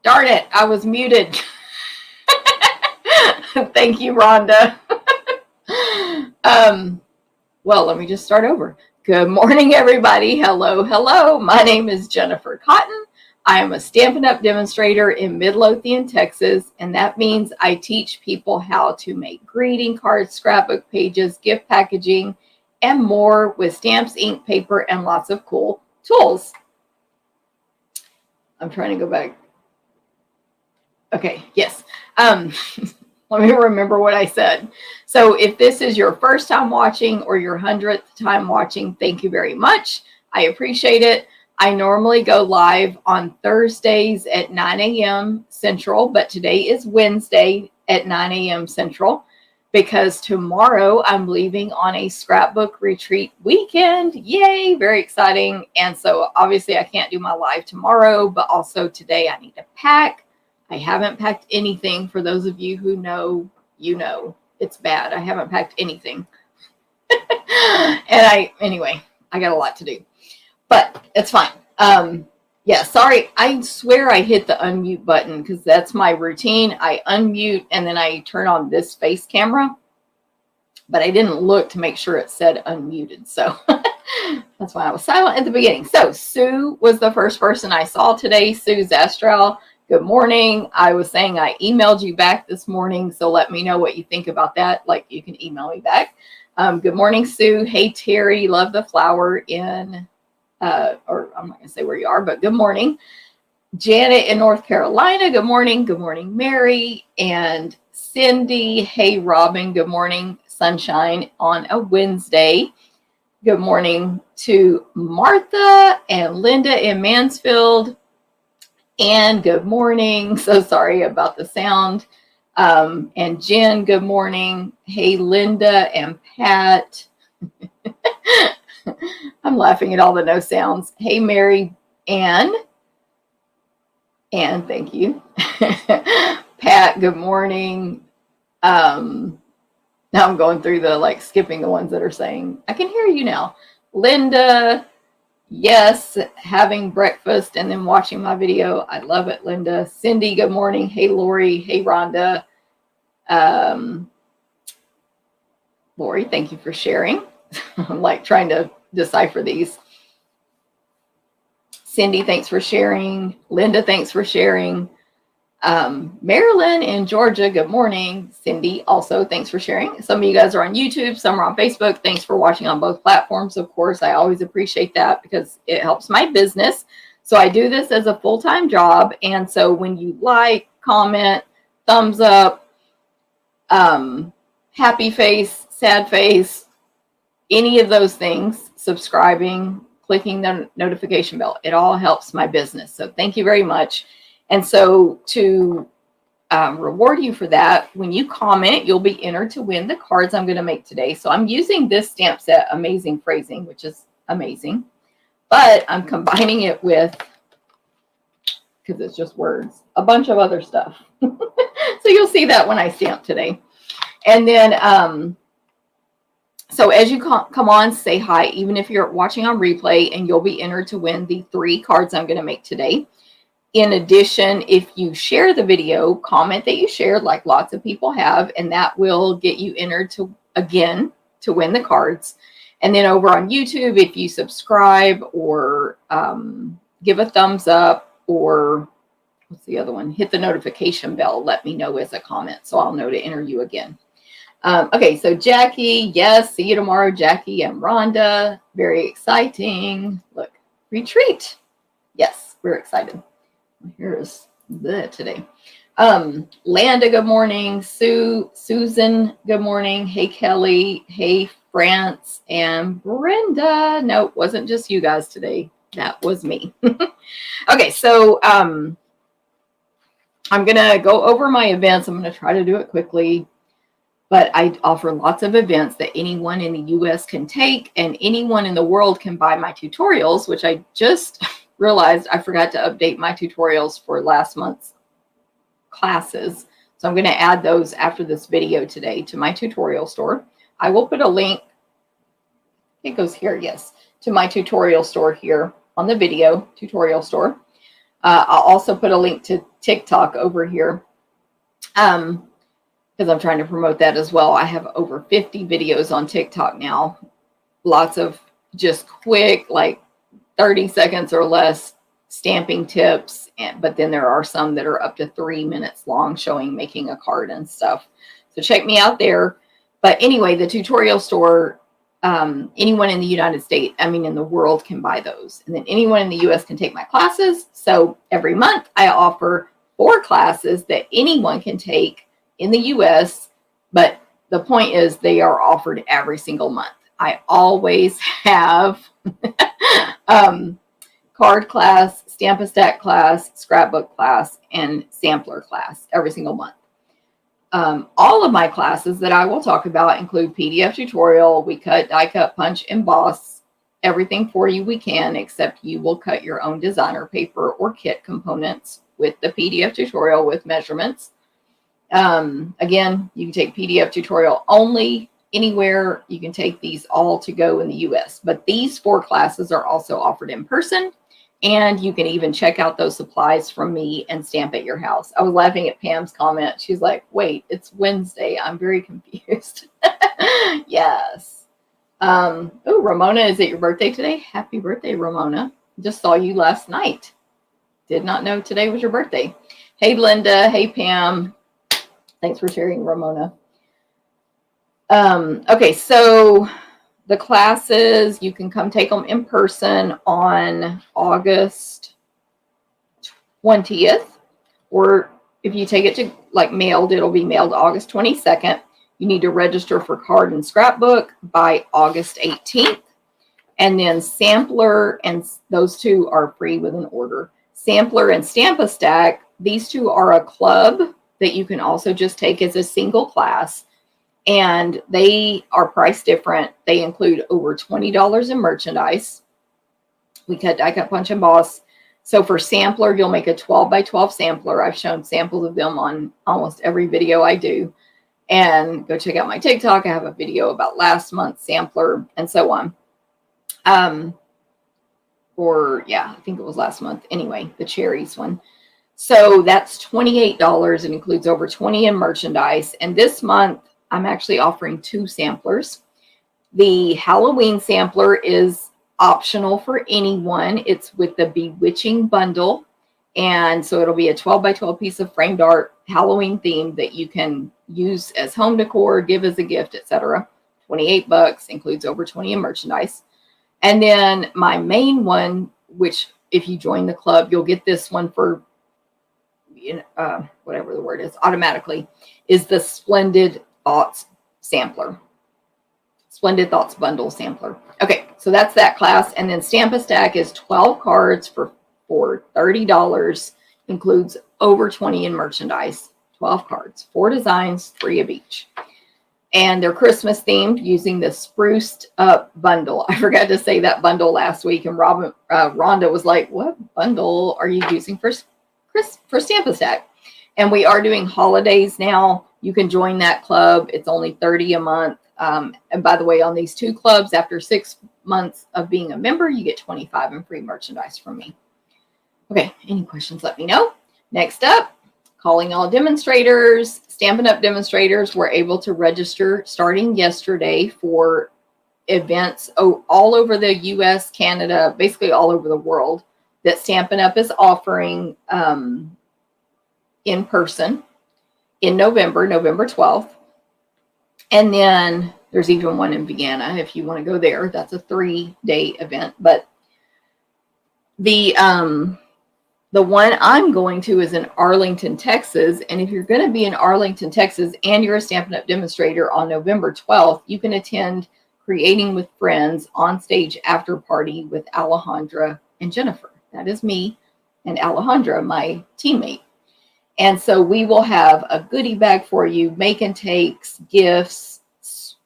Darn it, I was muted. Thank you, Rhonda. Well, let me just start over. Good morning, everybody. Hello, hello. My name is Jennifer Cotton. I am a Stampin' Up! Demonstrator in Midlothian, Texas, and that means I teach people how to make greeting cards, scrapbook pages, gift packaging, and more with stamps, ink, paper, and lots of cool tools. I'm trying to go back. Okay, yes. Let me remember what I said. So if this is your first time watching or your 100th time watching, thank you very much. I appreciate it. I normally go live on Thursdays at 9 a.m. Central, but today is Wednesday at 9 a.m. Central because tomorrow I'm leaving on a scrapbook retreat weekend. Yay, very exciting. And so obviously I can't do my live tomorrow, but also today I need to pack. I haven't packed anything. For those of you who know, you know, it's bad. I haven't packed anything. Anyway, I got a lot to do, but it's fine. Yeah, sorry. I swear I hit the unmute button because that's my routine. I unmute and then I turn on this face camera, but I didn't look to make sure it said unmuted. So that's why I was silent at the beginning. So Sue was the first person I saw today. Sue Zastral. Good morning. I was saying I emailed you back this morning, so let me know what you think about that. Like, you can email me back. Good morning, Sue. Hey, Terry. Love the flower in, or I'm not going to say where you are, but good morning. Janet in North Carolina. Good morning. Good morning, Mary. And Cindy. Hey, Robin. Good morning. Sunshine on a Wednesday. Good morning to Martha and Linda in Mansfield. And good morning. So sorry about the sound. And Jen, good morning. Hey, Linda and Pat. I'm laughing at all the no sounds. Hey, Mary Ann. And thank you. Pat, good morning. Now I'm going through the, skipping the ones that are saying, I can hear you now. Linda. Yes, having breakfast and then watching my video. I love it, Linda. Cindy, good morning. Hey, Lori. Hey, Rhonda. Lori, thank you for sharing. I'm trying to decipher these. Cindy, thanks for sharing. Linda, thanks for sharing. Marilyn in Georgia, good morning. Cindy, also, thanks for sharing. Some of you guys are on YouTube, some are on Facebook. Thanks for watching on both platforms. Of course, I always appreciate that because it helps my business. So I do this as a full-time job. And so when you like, comment, thumbs up, happy face, sad face, any of those things, subscribing, clicking the notification bell, it all helps my business. So thank you very much. And so to reward you for that, when you comment, you'll be entered to win the cards I'm going to make today. So I'm using this stamp set, Amazing Phrasing, which is amazing. But I'm combining it with, because it's just words, a bunch of other stuff. So you'll see that when I stamp today. And then, so as you come on, say hi, even if you're watching on replay, and you'll be entered to win the 3 cards I'm going to make today. In addition, if you share the video, comment that you shared, like lots of people have, and that will get you entered to, again, to win the cards. And then over on YouTube, if you subscribe or give a thumbs up, or what's the other one? Hit the notification bell. Let me know as a comment, so I'll know to enter you again. Okay, so Jackie, yes, see you tomorrow, Jackie and Rhonda. Very exciting. Look, retreat. Yes, we're excited. Here's the today. Landa, good morning. Susan, good morning. Hey, Kelly. Hey, France and Brenda. No, it wasn't just you guys today. That was me. Okay, so I'm going to go over my events. I'm going to try to do it quickly. But I offer lots of events that anyone in the US can take, and anyone in the world can buy my tutorials, which I just realized I forgot to update my tutorials for last month's classes. So I'm going to add those after this video today to my tutorial store. I will put a link. It goes here, yes, to my tutorial store here on the video tutorial store. I'll also put a link to TikTok over here. Because I'm trying to promote that as well. I have over 50 videos on TikTok now. Lots of just quick, like 30 seconds or less stamping tips. But then there are some that are up to 3 minutes long showing making a card and stuff. So check me out there. But anyway, the tutorial store, anyone in the United States, in the world can buy those. And then anyone in the US can take my classes. So every month I offer 4 classes that anyone can take in the US, but the point is they are offered every single month. I always have card class, Stamp a Stack class, scrapbook class, and sampler class every single month. All of my classes that I will talk about include PDF tutorial. We cut, die cut, punch, emboss, everything for you we can, except you will cut your own designer paper or kit components with the PDF tutorial with measurements. Again, you can take PDF tutorial only anywhere. You can take these all to go in the US, but these 4 classes are also offered in person, and you can even check out those supplies from me and stamp at your house. I was laughing at Pam's comment. She's like, wait, it's Wednesday. I'm very confused. Yes. Oh, Ramona, is it your birthday today? Happy birthday, Ramona. Just saw you last night. Did not know today was your birthday. Hey, Linda. Hey, Pam. Thanks for sharing, Ramona. Okay, so the classes, you can come take them in person on August 20th. Or if you take it to mailed, it'll be mailed August 22nd. You need to register for card and scrapbook by August 18th. And then sampler, and those 2 are free with an order. Sampler and Stamp a Stack, these 2 are a club that you can also just take as a single class, and they are priced different. They include over $20 in merchandise. We cut, die cut, punch, emboss. So for sampler, you'll make a 12 by 12 sampler. I've shown samples of them on almost every video I do. And go check out my TikTok. I have a video about last month's sampler and so on. I think it was last month. Anyway, the cherries one. So that's $28. It includes over 20 in merchandise. And this month, I'm actually offering 2 samplers. The Halloween sampler is optional for anyone. It's with the Bewitching bundle. And so it'll be a 12 by 12 piece of framed art, Halloween theme that you can use as home decor, give as a gift, etc. $28, includes over 20 in merchandise. And then my main one, which if you join the club, you'll get this one for whatever the word is, automatically, is the Splendid Thoughts sampler. Splendid Thoughts bundle sampler. Okay, so that's that class. And then Stamp a Stack is 12 cards for $30. Includes over 20 in merchandise. 12 cards, 4 designs, 3 of each. And they're Christmas themed using the Spruced Up bundle. I forgot to say that bundle last week, and Rhonda was like, what bundle are you using for Stamp a Stack? And we are doing holidays now. You can join that club. It's only $30 a month. And by the way, on these 2 clubs, after 6 months of being a member, you get $25 in free merchandise from me. Okay, any questions, let me know. Next up, calling all demonstrators. Stampin' Up demonstrators were able to register starting yesterday for events all over the US, Canada, basically all over the world, that Stampin' Up is offering in person in November 12th. And then there's even one in Vienna if you want to go there. That's a 3-day event. But the one I'm going to is in Arlington, Texas. And if you're going to be in Arlington, Texas, and you're a Stampin' Up demonstrator on November 12th, you can attend Creating with Friends OnStage After Party with Alejandra and Jennifer. That is me and Alejandra, my teammate. And so we will have a goodie bag for you, make and takes, gifts,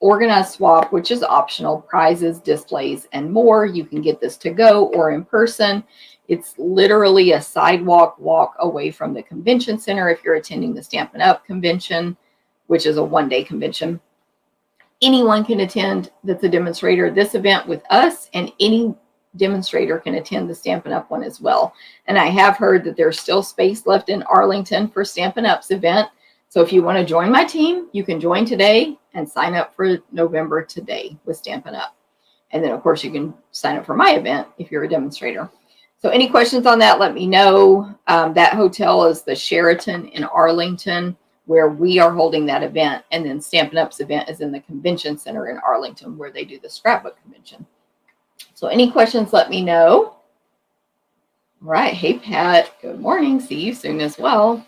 organized swap, which is optional, prizes, displays, and more. You can get this to go or in person. It's literally a sidewalk walk away from the convention center if you're attending the Stampin' Up convention, which is a 1-day convention. Anyone can attend that's a demonstrator this event with us, and any demonstrator can attend the Stampin' Up! One as well. And I have heard that there's still space left in Arlington for Stampin' Up's event. So if you want to join my team, you can join today and sign up for November today with Stampin' Up! And then, of course, you can sign up for my event if you're a demonstrator. So any questions on that, let me know. That hotel is the Sheraton in Arlington, where we are holding that event. And then Stampin' Up's event is in the Convention Center in Arlington, where they do the scrapbook convention. So any questions, let me know. All right. Hey, Pat. Good morning. See you soon as well.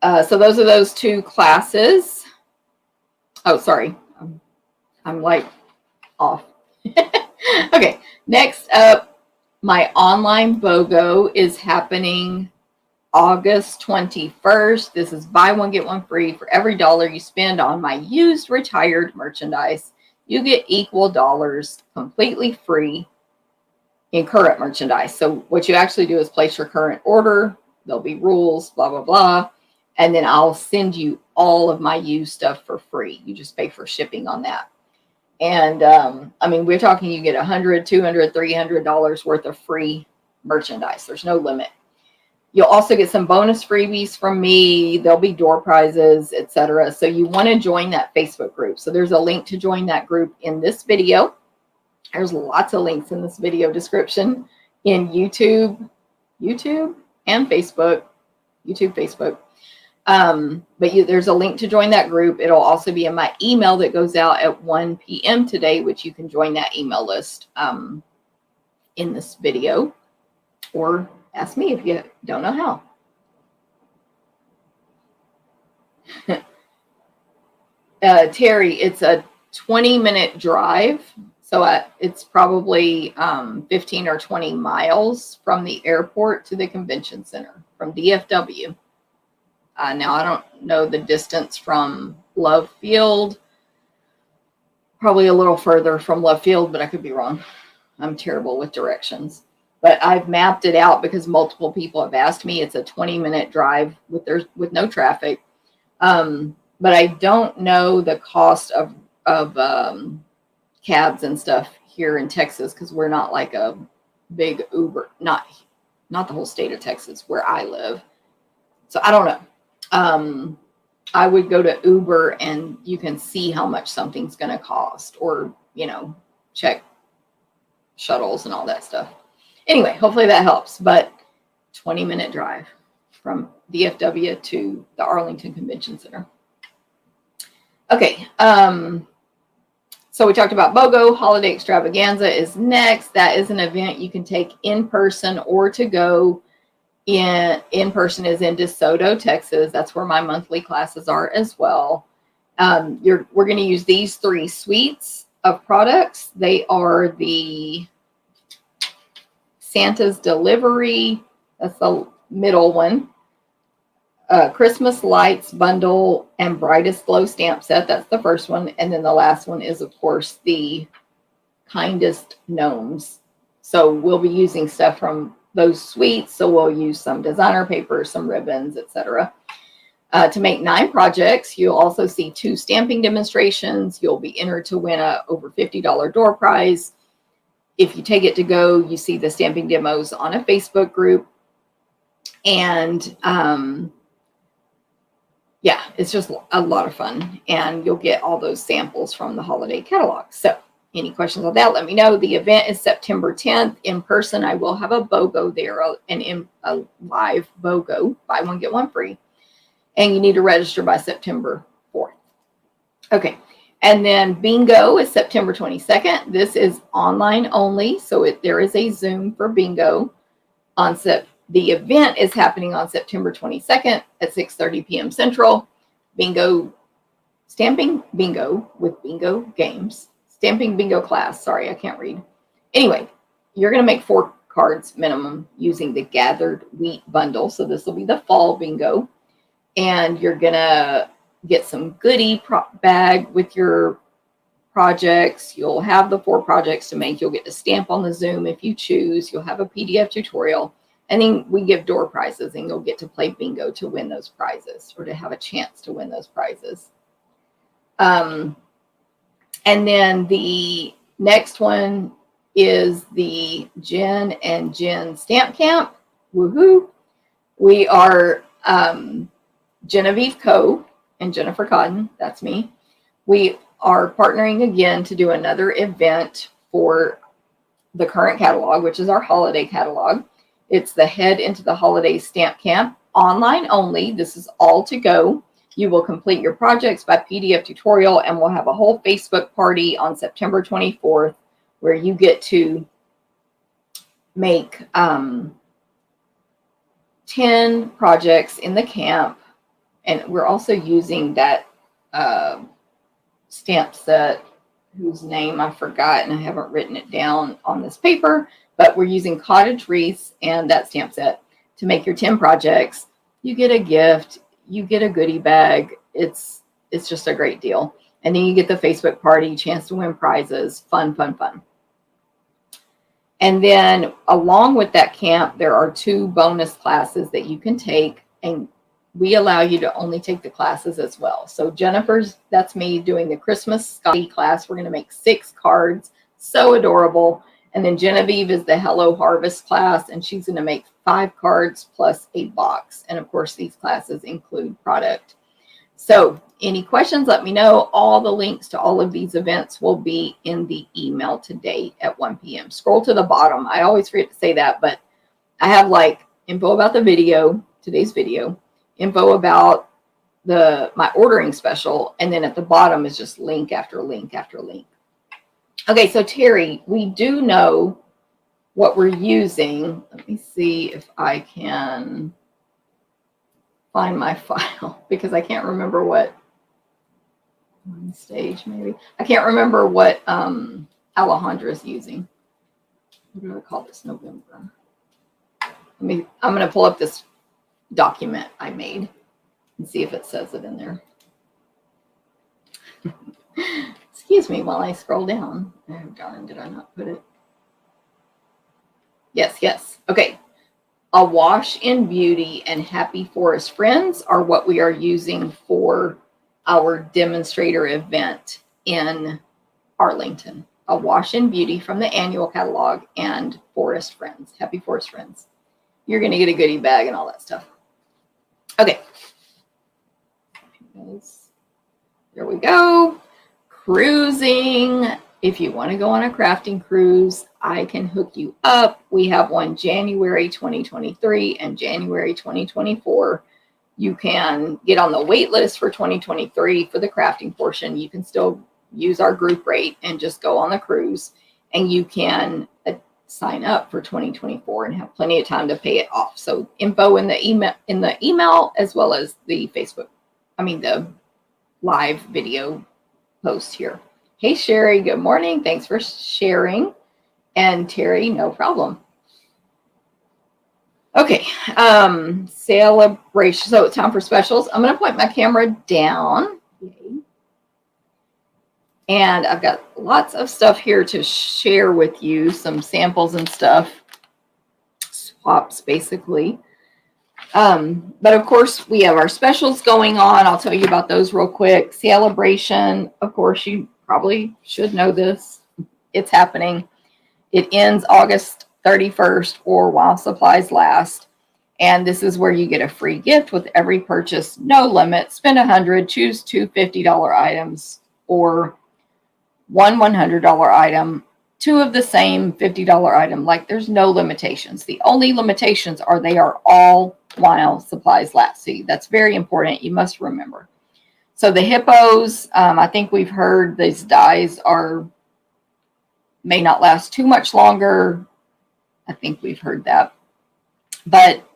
So those are those two classes. Oh, sorry. I'm like off. Okay. Next up, my online BOGO is happening August 21st. This is buy one, get one free. For every $1 you spend on my used retired merchandise, you get equal dollars completely free in current merchandise. So what you actually do is place your current order. There'll be rules, blah, blah, blah. And then I'll send you all of my used stuff for free. You just pay for shipping on that. And I mean, we're talking you get $100, $200, $300 worth of free merchandise. There's no limit. You'll also get some bonus freebies from me. There'll be door prizes, etc. So you want to join that Facebook group. So there's a link to join that group in this video. There's lots of links in this video description in YouTube and Facebook. YouTube, Facebook. But there's a link to join that group. It'll also be in my email that goes out at 1 p.m. today, which you can join that email list in this video, or ask me if you don't know how. Terry, it's a 20-minute drive. So it's probably 15 or 20 miles from the airport to the convention center from DFW. Now, I don't know the distance from Love Field. Probably a little further from Love Field, but I could be wrong. I'm terrible with directions. But I've mapped it out because multiple people have asked me. It's a 20-minute drive with no traffic. But I don't know the cost of cabs and stuff here in Texas, because we're not like a big Uber, not the whole state of Texas where I live. So I don't know. I would go to Uber and you can see how much something's going to cost, or, check shuttles and all that stuff. Anyway, hopefully that helps, but 20-minute drive from DFW to the Arlington Convention Center. Okay. So we talked about BOGO. Holiday Extravaganza is next. That is an event you can take in person or to go. In person is in DeSoto, Texas. That's where my monthly classes are as well. We're going to use these 3 suites of products. They are the Santa's Delivery. That's the middle one. Christmas Lights Bundle and Brightest Glow Stamp Set. That's the first one. And then the last one is, of course, the Kindest Gnomes. So we'll be using stuff from those suites. So we'll use some designer paper, some ribbons, etc. To make 9 projects. You'll also see 2 stamping demonstrations. You'll be entered to win a over $50 door prize. If you take it to go, you see the stamping demos on a Facebook group. And yeah, it's just a lot of fun. And you'll get all those samples from the holiday catalog. So any questions on that, let me know. The event is September 10th. In person, I will have a BOGO there, a live BOGO, buy one, get one free. And you need to register by September 4th. Okay. And then bingo is September 22nd. This is online only. So there is a Zoom for bingo. The event is happening on September 22nd at 6:30 p.m. Central. Bingo, stamping bingo with bingo games. Stamping bingo class. Sorry, I can't read. Anyway, you're going to make 4 cards minimum using the Gathered Wheat bundle. So this will be the fall bingo. And you're going to get some goodie bag with your projects. You'll have the 4 projects to make. You'll get to stamp on the Zoom if you choose. You'll have a PDF tutorial. And then we give door prizes, and you'll get to play bingo to win those prizes, or to have a chance to win those prizes. And then the next one is the Jen and Jen Stamp Camp. Woohoo! We are Genevieve Coe and Jennifer Cotton. That's me. We are partnering again to do another event for the current catalog, which is our holiday catalog. It's the Head into the Holiday Stamp Camp, online only. This is all to go. You will complete your projects by PDF tutorial, and we'll have a whole Facebook party on September 24th where you get to make 10 projects in the camp. And we're also using that stamp set whose name I forgot, and I haven't written it down on this paper, but we're using Cottage Wreaths and that stamp set to make your 10 projects. You get a gift, you get a goodie bag. It's just a great deal. And then you get the Facebook party, chance to win prizes, fun, fun, fun. And then along with that camp, there are 2 bonus classes that you can take, and we allow you to only take the classes as well. So Jennifer's, that's me doing the Christmas Scotty class. We're going to make 6 cards. So adorable. And then Genevieve is the Hello Harvest class, and she's going to make 5 cards plus a box. And of course, these classes include product. So any questions, let me know. All the links to all of these events will be in the my today at 1 p.m. Scroll to the bottom. I always forget to say that, but I have like info about the video, today's video, info about my ordering special, and then at the bottom is just link after link after link. Okay, so Terry, we do know what we're using. Let me see if I can find my file, because I can't remember what OnStage, maybe. I can't remember what Alejandra is using. What do I call this? November. I'm going to pull up this document I made and see if it says it in there. Excuse me while I scroll down. Oh darn, did I not put it? Yes. Okay. Awash in Beauty and Happy Forest Friends are what we are using for our demonstrator event in Arlington. Awash in Beauty from the annual catalog and Forest Friends, Happy Forest Friends. You're going to get a goodie bag and all that stuff. Okay. There we go. Cruising. If you want to go on a crafting cruise, I can hook you up. We have one January 2023 and January 2024. You can get on the wait list for 2023 for the crafting portion. You can still use our group rate and just go on the cruise, and you can sign up for 2024 and have plenty of time to pay it off. So info in the email as well as the Facebook, the live video post here. Hey Sherry, good morning. Thanks for sharing. And Terry, no problem. Okay, celebration. So it's time for specials. I'm going to point my camera down. And I've got lots of stuff here to share with you, some samples and stuff, swaps basically. But of course, we have our specials going on. I'll tell you about those real quick. Celebration, of course, you probably should know this. It's happening. It ends August 31st or while supplies last. And this is where you get a free gift with every purchase, no limit. Spend $100, choose 2 $50 items or one $100 item, 2 of the same $50 item. Like there's no limitations. The only limitations are they are all while supplies last. See, that's very important. You must remember. So the hippos, I think we've heard these dies may not last too much longer. I think we've heard that. But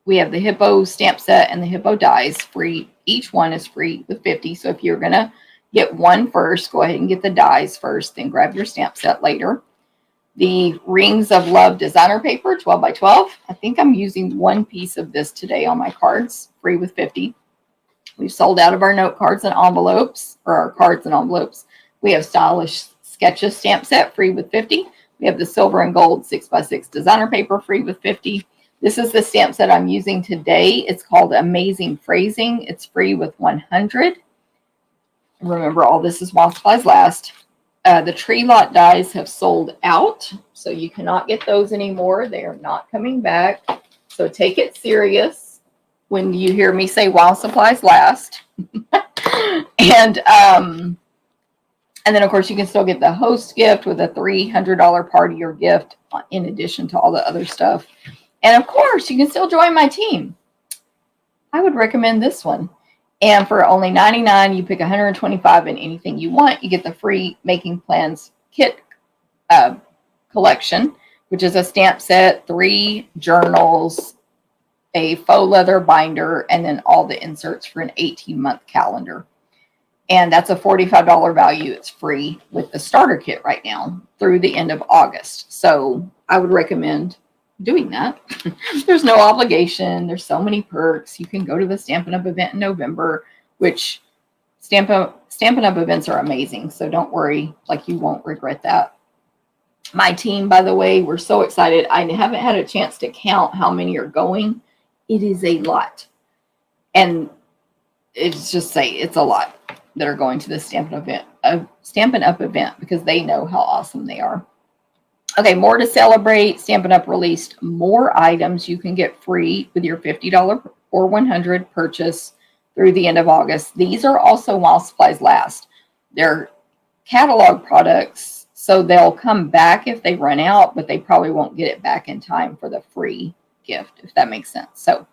we have the hippo stamp set and the hippo dies free. Each one is free with 50. So if you're going to get one first, go ahead and get the dies first, then grab your stamp set later. The Rings of Love designer paper, 12 by 12. I think I'm using one piece of this today on my cards, free with 50. We've sold out of our note cards and envelopes, or our cards and envelopes. We have Stylish Sketches stamp set, free with 50. We have the Silver and Gold 6x6 designer paper, free with 50. This is the stamp set I'm using today. It's called Amazing Phrasing. It's free with 100. Remember, all this is while supplies last. The tree lot dies have sold out, so you cannot get those anymore. They are not coming back. So take it serious when you hear me say while supplies last. And then, of course, you can still get the host gift with a $300 party or gift in addition to all the other stuff. And, of course, you can still join my team. I would recommend this one. And for only $99, you pick 125 in anything you want. You get the free Making Plans kit collection, which is a stamp set, 3 journals, a faux leather binder, and then all the inserts for an 18-month calendar. And that's a $45 value. It's free with the starter kit right now through the end of August. So I would recommend doing that. There's no obligation. There's so many perks. You can go to the Stampin' Up event in November, which Stampin' Up events are amazing. So don't worry, like you won't regret that. My team, by the way, we're so excited. I haven't had a chance to count how many are going. It is a lot. And it's just it's a lot that are going to the Stampin' Up event because they know how awesome they are. Okay, more to celebrate. Stampin' Up released more items you can get free with your $50 or $100 purchase through the end of August. These are also while supplies last. They're catalog products, so they'll come back if they run out, but they probably won't get it back in time for the free gift, if that makes sense. So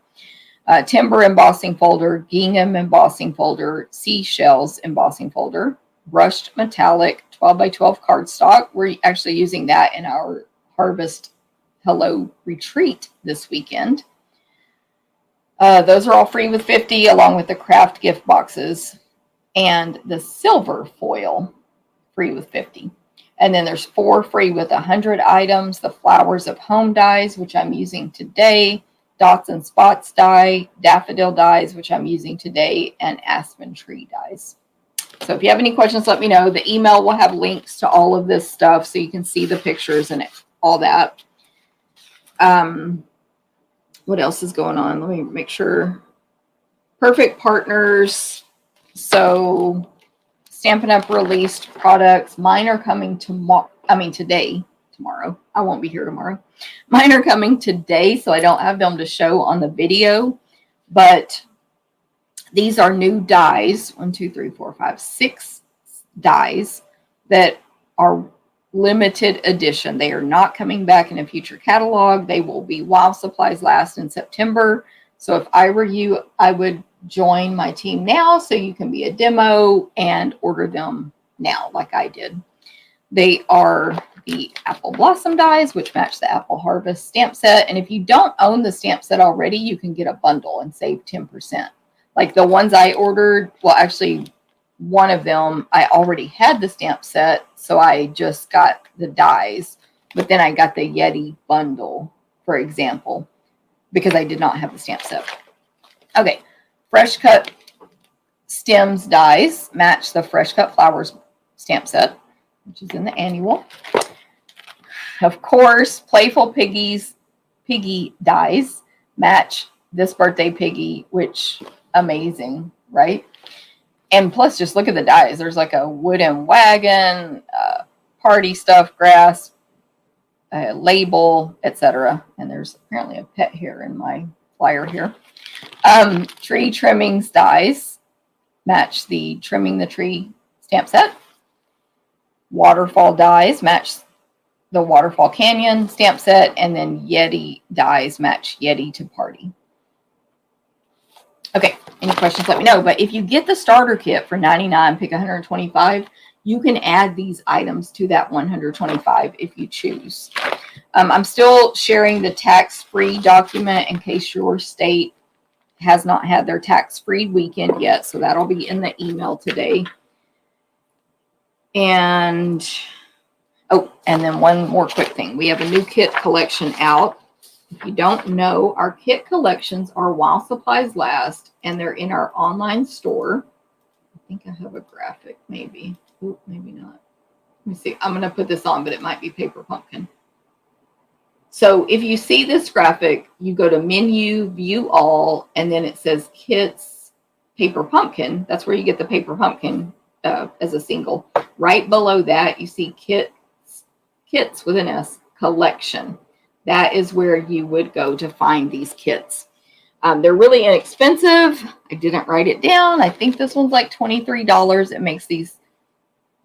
timber embossing folder, gingham embossing folder, seashells embossing folder, brushed metallic 12 by 12 cardstock. We're actually using that in our Harvest Hello retreat this weekend. Those are all free with 50, along with the craft gift boxes and the silver foil free with 50. And then there's 4 free with 100 items, the Flowers of Home dies, which I'm using today, Dots and Spots die, Daffodil dies, which I'm using today, and Aspen Tree dies. So if you have any questions, let me know. The email will have links to all of this stuff so you can see the pictures and all that. What else is going on? Let me make sure. Perfect Partners. So Stampin' Up released products. Mine are coming today. Tomorrow. I won't be here tomorrow. Mine are coming today, so I don't have them to show on the video. But these are new dies, 1, 2, 3, 4, 5, 6 dies that are limited edition. They are not coming back in a future catalog. They will be while supplies last in September. So if I were you, I would join my team now so you can be a demo and order them now like I did. They are the Apple Blossom dies, which match the Apple Harvest stamp set. And if you don't own the stamp set already, you can get a bundle and save 10%. Like the ones I ordered, well, actually, one of them, I already had the stamp set, so I just got the dies. But then I got the Yeti bundle, for example, because I did not have the stamp set. Okay, Fresh Cut Stems dies match the Fresh Cut Flowers stamp set, which is in the annual. Of course, Playful Piggy dies match this Birthday Piggy, which amazing, right? And plus, just look at the dies. There's like a wooden wagon, party stuff, grass, label, etc. And there's apparently a pet here in my flyer here. Tree Trimmings dies match the Trimming the Tree stamp set. Waterfall dies match the Waterfall Canyon stamp set. And then Yeti dies match Yeti to Party. Okay, any questions, let me know. But if you get the starter kit for $99, pick 125, you can add these items to that 125 if you choose. I'm still sharing the tax-free document in case your state has not had their tax-free weekend yet. So that'll be in the email today. And, oh, and then one more quick thing. We have a new kit collection out. If you don't know, our kit collections are while supplies last, and they're in our online store. I think I have a graphic, maybe. Ooh, maybe not. Let me see. I'm going to put this on, but it might be Paper Pumpkin. So if you see this graphic, you go to Menu, View All, and then it says Kits Paper Pumpkin. That's where you get the Paper Pumpkin as a single. Right below that, you see kits with an S, collection. That is where you would go to find these kits. They're really inexpensive. I didn't write it down. I think this one's like $23. It makes these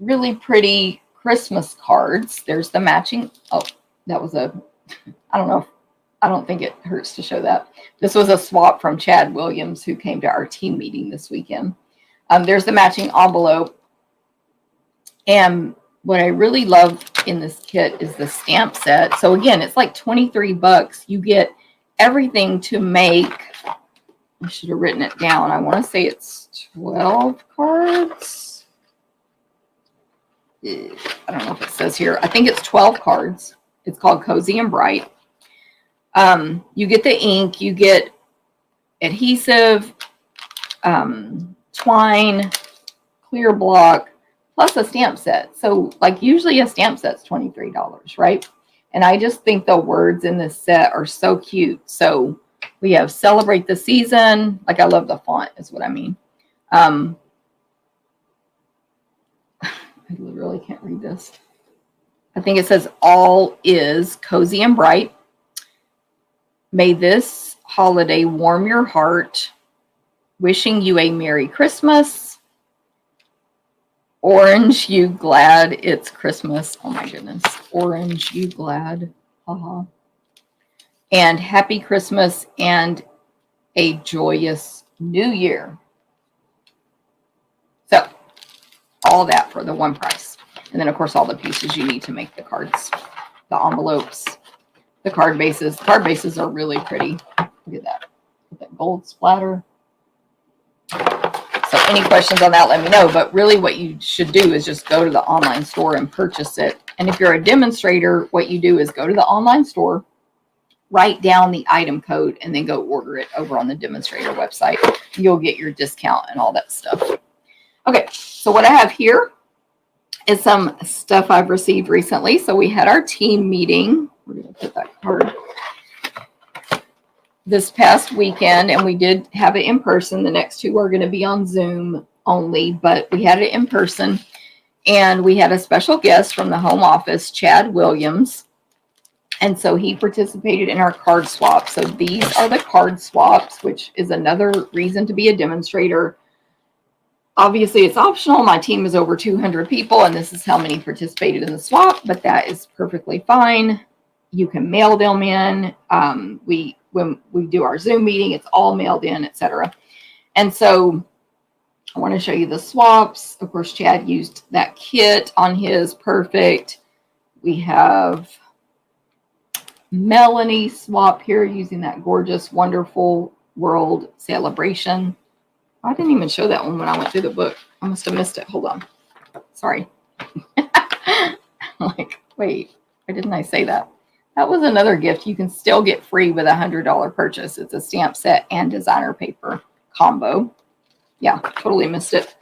really pretty Christmas cards. There's the matching. Oh, that was a, I don't know. I don't think it hurts to show that. This was a swap from Chad Williams, who came to our team meeting this weekend. There's the matching envelope. And what I really love in this kit is the stamp set. So again, it's like 23 bucks. You get everything to make, I should have written it down. I want to say it's 12 cards. I don't know if it says here. I think it's 12 cards. It's called Cozy and Bright. You get the ink, you get adhesive, twine, clear block, plus a stamp set. So like usually a stamp set's $23, right? And I just think the words in this set are so cute. So we have celebrate the season. Like I love the font is what I mean. I literally can't read this. I think it says all is cozy and bright. May this holiday warm your heart. Wishing you a Merry Christmas. Orange, you glad it's Christmas. Oh my goodness. Orange, you glad. Haha. And Happy Christmas and a joyous New Year. So, all that for the one price. And then, of course, all the pieces you need to make the cards. The envelopes, the card bases. The card bases are really pretty. Look at that. With that gold splatter. So any questions on that, let me know. But really what you should do is just go to the online store and purchase it. And if you're a demonstrator, what you do is go to the online store, write down the item code, and then go order it over on the demonstrator website. You'll get your discount and all that stuff. Okay, so what I have here is some stuff I've received recently. So we had our team meeting. We're going to put that card this past weekend, and we did have it in person. The next two are going to be on Zoom only, but we had it in person. And we had a special guest from the home office, Chad Williams. And so he participated in our card swap. So these are the card swaps, which is another reason to be a demonstrator. Obviously, it's optional. My team is over 200 people, and this is how many participated in the swap, but that is perfectly fine. You can mail them in. When we do our Zoom meeting, it's all mailed in, etc. And so I want to show you the swaps. Of course, Chad used that kit on his. Perfect. We have Melanie swap here using that gorgeous, wonderful world celebration. I didn't even show that one when I went through the book. I must have missed it. Hold on. Sorry. Like, wait, why didn't I say that? That was another gift you can still get free with a $100 purchase. It's a stamp set and designer paper combo. Yeah, totally missed it.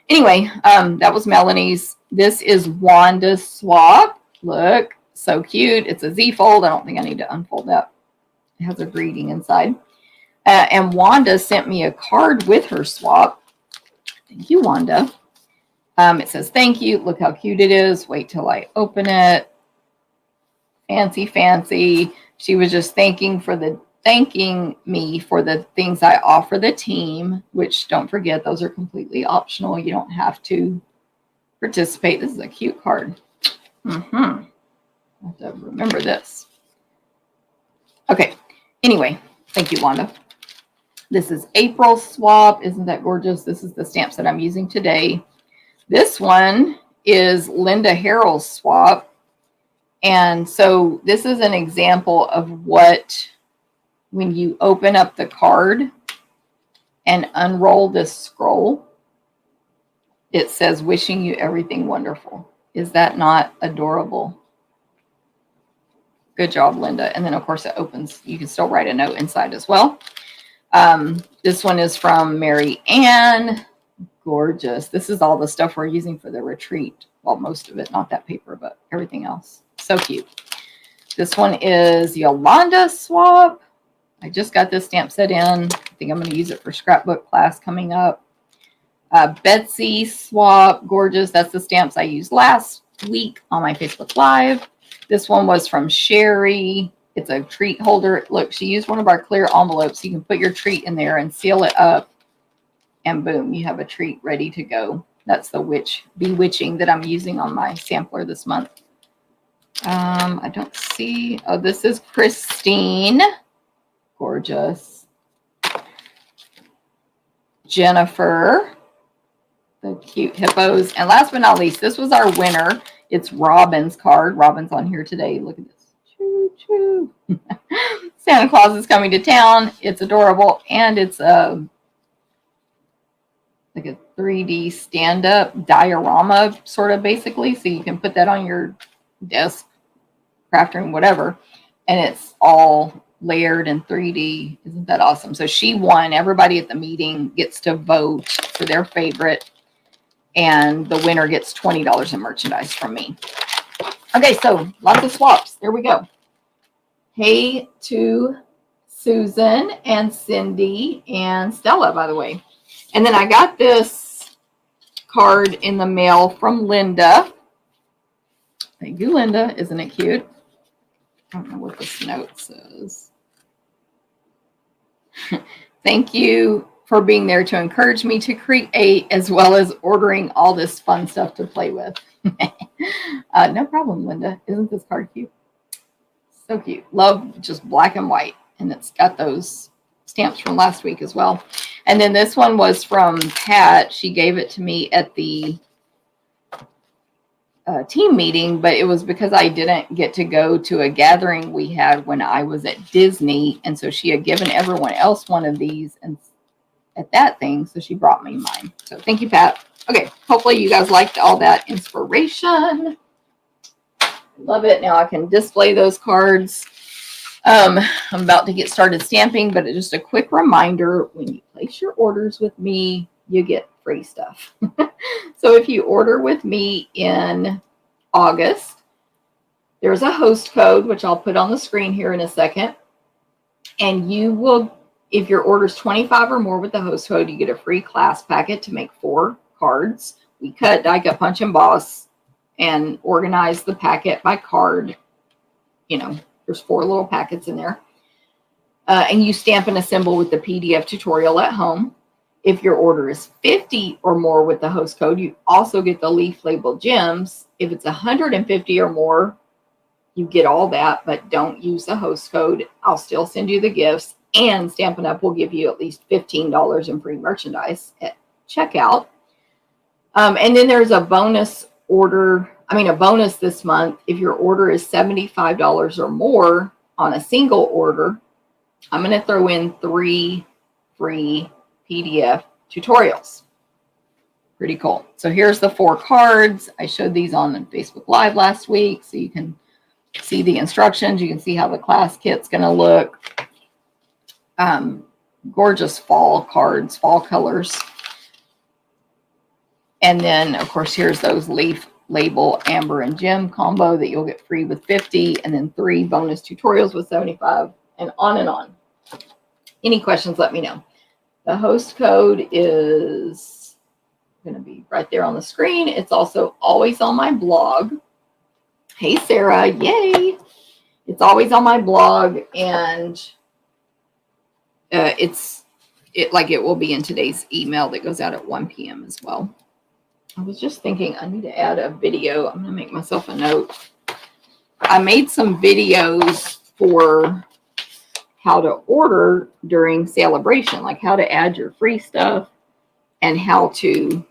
Anyway, that was Melanie's. This is Wanda's swap. Look, so cute. It's a Z fold. I don't think I need to unfold that. It has a greeting inside. And Wanda sent me a card with her swap. Thank you, Wanda. It says, thank you. Look how cute it is. Wait till I open it. Fancy, fancy. She was just thanking me for the things I offer the team, which don't forget, those are completely optional. You don't have to participate. This is a cute card. I have to remember this. Okay. Anyway, thank you, Wanda. This is April's swap. Isn't that gorgeous? This is the stamps that I'm using today. This one is Linda Harrell's swap. And so this is an example of what, when you open up the card and unroll this scroll, it says, wishing you everything wonderful. Is that not adorable? Good job, Linda. And then, of course, it opens. You can still write a note inside as well. This one is from Mary Ann. Gorgeous. This is all the stuff we're using for the retreat. Well, most of it, not that paper, but everything else. So cute. This one is Yolanda swap. I just got this stamp set in. I think I'm going to use it for scrapbook class coming up. Betsy Swap, gorgeous. That's the stamps I used last week on my Facebook Live. This one was from Sherry. It's a treat holder. Look, she used one of our clear envelopes. You can put your treat in there and seal it up. And boom, you have a treat ready to go. That's the Bewitching that I'm using on my sampler this month. I don't see. Oh, this is Christine. Gorgeous. Jennifer. The cute hippos. And last but not least, this was our winner. It's Robin's card. Robin's on here today. Look at this. Choo, choo. Santa Claus is coming to town. It's adorable. And it's like a 3D stand-up diorama, sort of, basically. So you can put that on your desk, craft room, whatever. And it's all layered in 3D. Isn't that awesome? So she won. Everybody at the meeting gets to vote for their favorite. And the winner gets $20 in merchandise from me. Okay, so lots of swaps. There we go. Hey to Susan and Cindy and Stella, by the way. And then I got this card in the mail from Linda. Thank you, Linda. Isn't it cute? I don't know what this note says. Thank you for being there to encourage me to create, as well as ordering all this fun stuff to play with. No problem, Linda. Isn't this card cute? So cute. Love just black and white. And it's got those stamps from last week as well. And then this one was from Pat. She gave it to me at the team meeting, but it was because I didn't get to go to a gathering we had when I was at Disney. And so she had given everyone else one of these and at that thing, so she brought me mine. So thank you, Pat. Okay, hopefully you guys liked all that inspiration. Love it. Now I can display those cards. I'm about to get started stamping, but just a quick reminder, when you place your orders with me, you get free stuff. So if you order with me in August, there's a host code, which I'll put on the screen here in a second, and you will, if your order is 25 or more with the host code, you get a free class packet to make 4 cards. We cut, die cut, punch, emboss, and organize the packet by card. You know, there's 4 little packets in there. And you stamp and assemble with the PDF tutorial at home. If your order is 50 or more with the host code, you also get the leaf label gems. If it's 150 or more, you get all that, but don't use the host code. I'll still send you the gifts. And Stampin' Up! Will give you at least $15 in free merchandise at checkout. And then there's a bonus order, a bonus this month. If your order is $75 or more on a single order, I'm going to throw in 3 free PDF tutorials. Pretty cool. So here's the 4 cards. I showed these on Facebook Live last week, so you can see the instructions. You can see how the class kit's going to look. Gorgeous fall cards, fall colors. And then, of course, here's those leaf label amber and gem combo that you'll get free with 50, and then 3 bonus tutorials with 75, and on and on. Any questions, let me know. The host code is going to be right there on the screen. It's also always on my blog. Hey, Sarah. Yay. It's always on my blog, and it will be in today's email that goes out at 1 p.m. as well. I was just thinking I need to add a video. I'm going to make myself a note. I made some videos for how to order during celebration, like how to add your free stuff and how to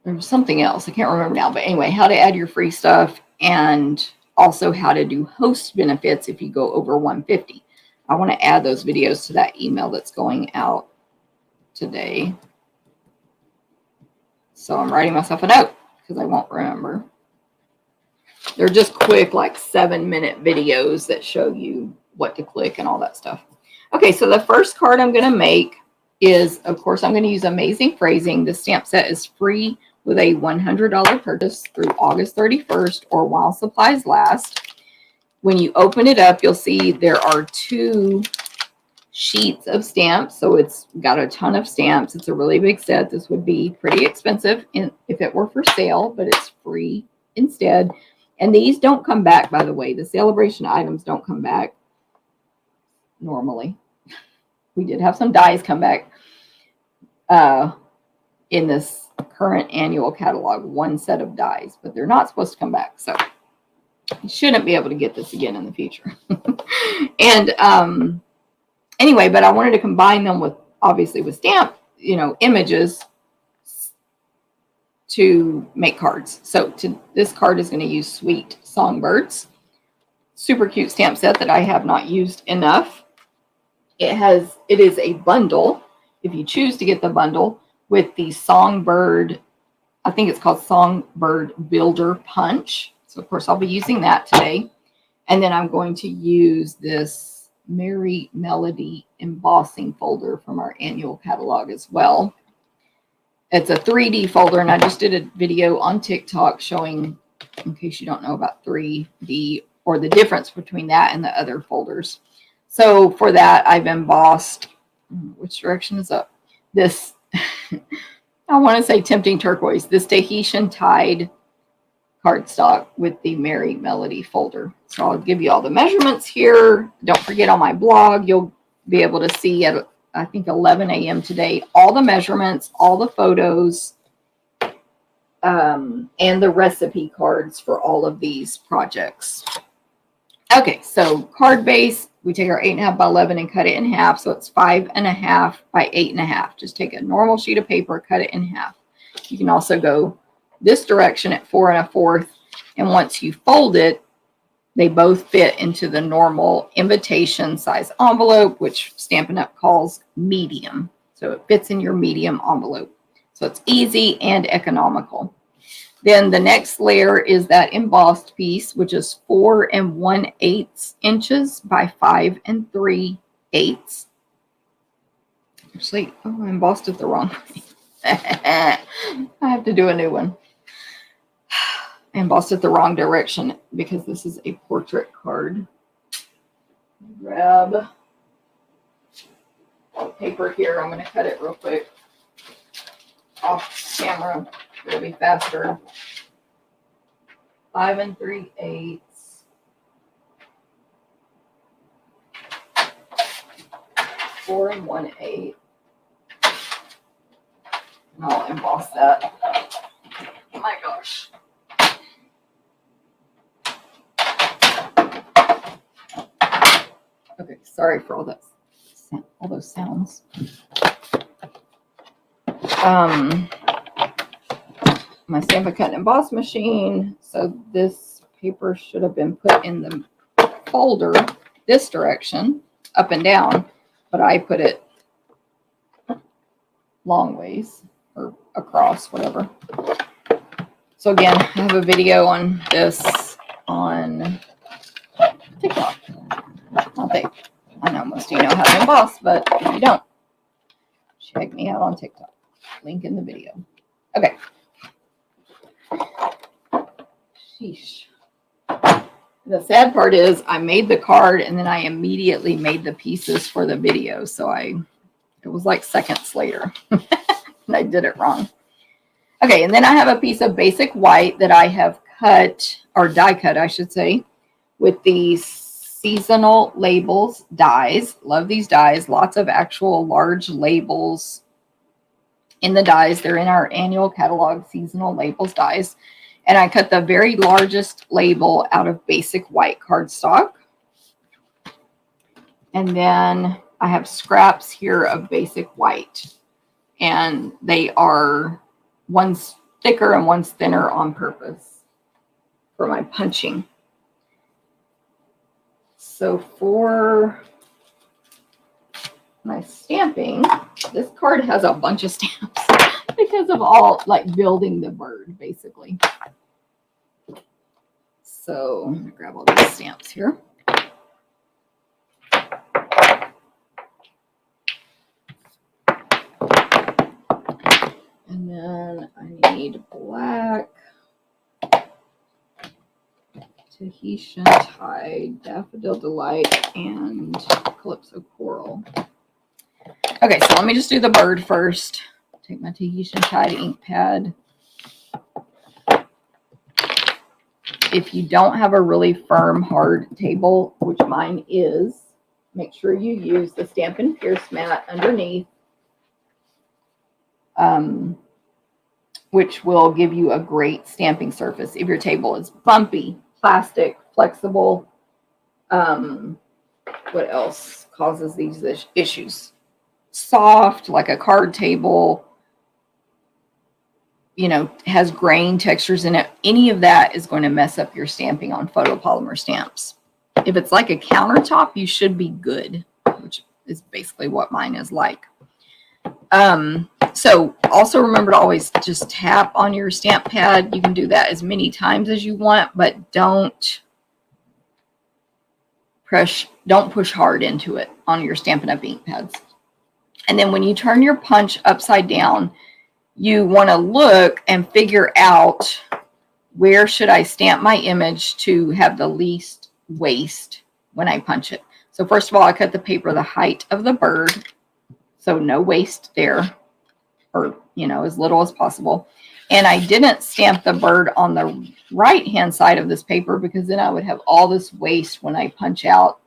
there's something else. I can't remember now, but anyway, how to add your free stuff and also how to do host benefits if you go over 150. I want to add those videos to that email that's going out today. So I'm writing myself a note because I won't remember. They're just quick, like 7-minute videos that show you what to click and all that stuff. Okay, so the first card I'm going to make is, of course, I'm going to use Amazing Phrasing. The stamp set is free with a $100 purchase through August 31st or while supplies last. When you open it up, you'll see there are 2 sheets of stamps. So it's got a ton of stamps. It's a really big set. This would be pretty expensive if it were for sale, but it's free instead. And these don't come back, by the way. The celebration items don't come back normally. We did have some dies come back in this current annual catalog, one set of dies, but they're not supposed to come back. So you shouldn't be able to get this again in the future. And anyway, but I wanted to combine them with, obviously, with stamp, images to make cards. So this card is going to use Sweet Songbirds. Super cute stamp set that I have not used enough. It is a bundle, if you choose to get the bundle, with the Songbird, I think it's called Songbird Builder Punch. So, of course, I'll be using that today. And then I'm going to use this Merry Melody embossing folder from our annual catalog as well. It's a 3D folder, and I just did a video on TikTok showing, in case you don't know about 3D or the difference between that and the other folders. So for that, I've embossed, which direction is up? This, I want to say Tempting Turquoise, this Tahitian Tide cardstock with the Merry Melody folder. So I'll give you all the measurements here. Don't forget, on my blog, you'll be able to see at, I think, 11 a.m. today, all the measurements, all the photos, and the recipe cards for all of these projects. Okay, so card base, we take our 8.5 by 11 and cut it in half. So it's 5.5 by 8.5. Just take a normal sheet of paper, cut it in half. You can also go this direction at 4 1/4. And once you fold it, they both fit into the normal invitation size envelope, which Stampin' Up calls medium. So it fits in your medium envelope. So it's easy and economical. Then the next layer is that embossed piece, which is 4 1/8 inches by 5 3/8. Actually, oh, I embossed it the wrong way. I have to do a new one. I embossed it the wrong direction because this is a portrait card. Grab paper here. I'm going to cut it real quick off camera. It'll be faster. 5 3/8. 4 1/8. And I'll emboss that. Oh my gosh. Okay, sorry for all those sounds. My Stampin' Cut and Emboss machine. So this paper should have been put in the folder this direction, up and down, but I put it long ways or across, whatever. So again, I have a video on this on TikTok. I know most of you know how to emboss, but if you don't, check me out on TikTok. Link in the video. Okay. Sheesh. The sad part is I made the card and then I immediately made the pieces for the video. So it was like seconds later. And I did it wrong. Okay, and then I have a piece of basic white that I have cut, or die cut, I should say, with these seasonal labels dies. Love these dies. Lots of actual large labels in the dies. They're in our annual catalog, seasonal labels dies. And I cut the very largest label out of basic white cardstock. And then I have scraps here of basic white. And they are, one's thicker and one's thinner on purpose for my punching. So for my stamping, this card has a bunch of stamps because of all, like, building the bird, basically. So I'm going to grab all these stamps here. And then I need black, Tahitian Tide, Daffodil Delight, and Calypso Coral. Okay, so let me just do the bird first. Take my Tahitian Tide ink pad. If you don't have a really firm, hard table, which mine is, make sure you use the Stampin' Pierce mat underneath, which will give you a great stamping surface. If your table is bumpy, plastic, flexible, what else causes these issues? Soft, like a card table, you know, has grain textures in it. Any of that is going to mess up your stamping on photopolymer stamps. If it's like a countertop, you should be good, which is basically what mine is like. So also remember to always just tap on your stamp pad. You can do that as many times as you want, but don't push hard into it on your Stampin' Up! Ink pads. And then when you turn your punch upside down, you want to look and figure out, where should I stamp my image to have the least waste when I punch it. So first of all, I cut the paper the height of the bird, so no waste there, or, you know, as little as possible. And I didn't stamp the bird on the right hand side of this paper, because then I would have all this waste when I punch out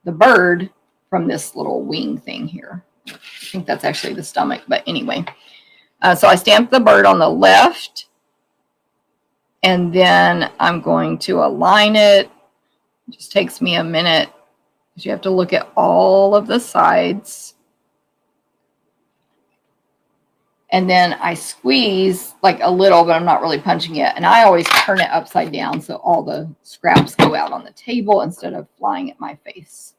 the bird from this little wing thing here. I think that's actually the stomach, but anyway. So I stamped the bird on the left, and then I'm going to align it. It just takes me a minute, because you have to look at all of the sides. And then I squeeze like a little, but I'm not really punching it. And I always turn it upside down so all the scraps go out on the table instead of flying at my face.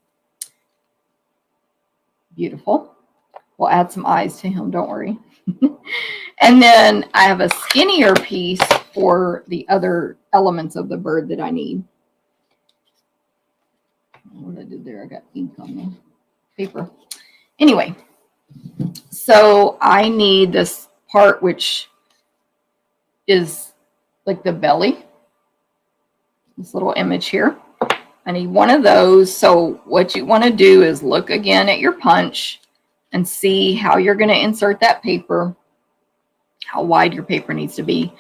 Beautiful. We'll add some eyes to him, don't worry. And then I have a skinnier piece for the other elements of the bird that I need. What I did there, I got ink on the paper. Anyway, so I need this part, which is like the belly, this little image here. I need one of those. So what you want to do is look again at your punch and see how you're going to insert that paper, how wide your paper needs to be,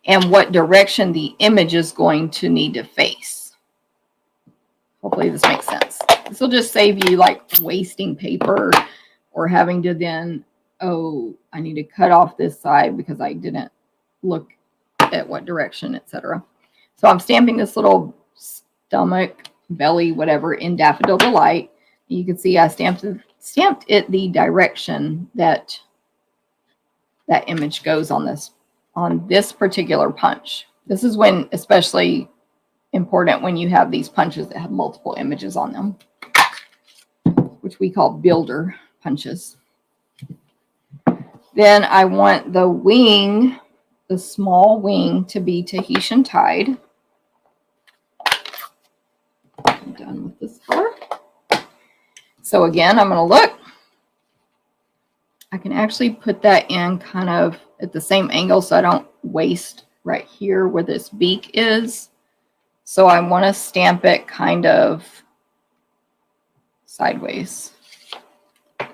and what direction the image is going to need to face. Hopefully this makes sense. This will just save you like wasting paper or having to then, oh, I need to cut off this side because I didn't look at what direction, etc. So I'm stamping this little stomach, belly, whatever, in Daffodil Delight. You can see I stamped it the direction that that image goes on this particular punch. This is when especially important when you have these punches that have multiple images on them, which we call builder punches. Then I want the wing, the small wing, to be Tahitian Tide. I'm done with this color. So again, I'm going to look. I can actually put that in kind of at the same angle so I don't waste right here where this beak is. So I want to stamp it kind of sideways. I'm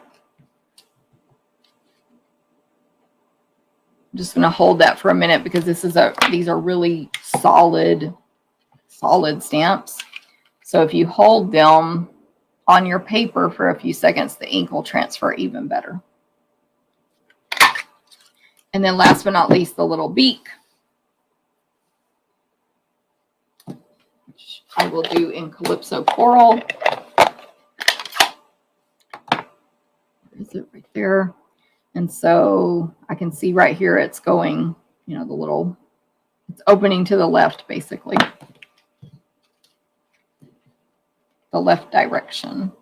just going to hold that for a minute because these are really solid stamps. So if you hold them on your paper for a few seconds, the ink will transfer even better. And then last but not least, the little beak, which I will do in Calypso Coral. Where is it? Right there. And so I can see right here it's going, you know, it's opening to the left, basically. The left direction.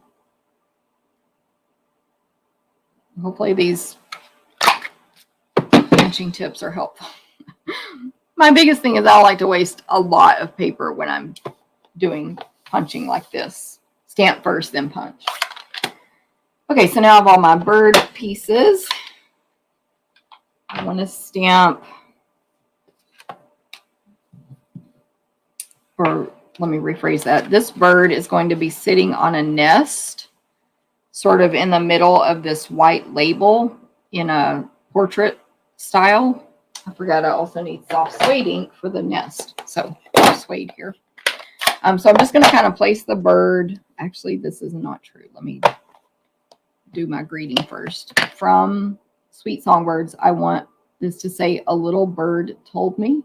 Hopefully these punching tips are helpful. My biggest thing is I don't like to waste a lot of paper when I'm doing punching like this. Stamp first, then punch. Okay, so now I have all my bird pieces. I want to stamp, or let me rephrase that. This bird is going to be sitting on a nest sort of in the middle of this white label in a portrait style. I forgot I also need soft suede ink for the nest. So soft suede here. So I'm just going to kind of place the bird. Actually, this is not true. Let me do my greeting first. From Sweet Songbirds, I want this to say, "A little bird told me."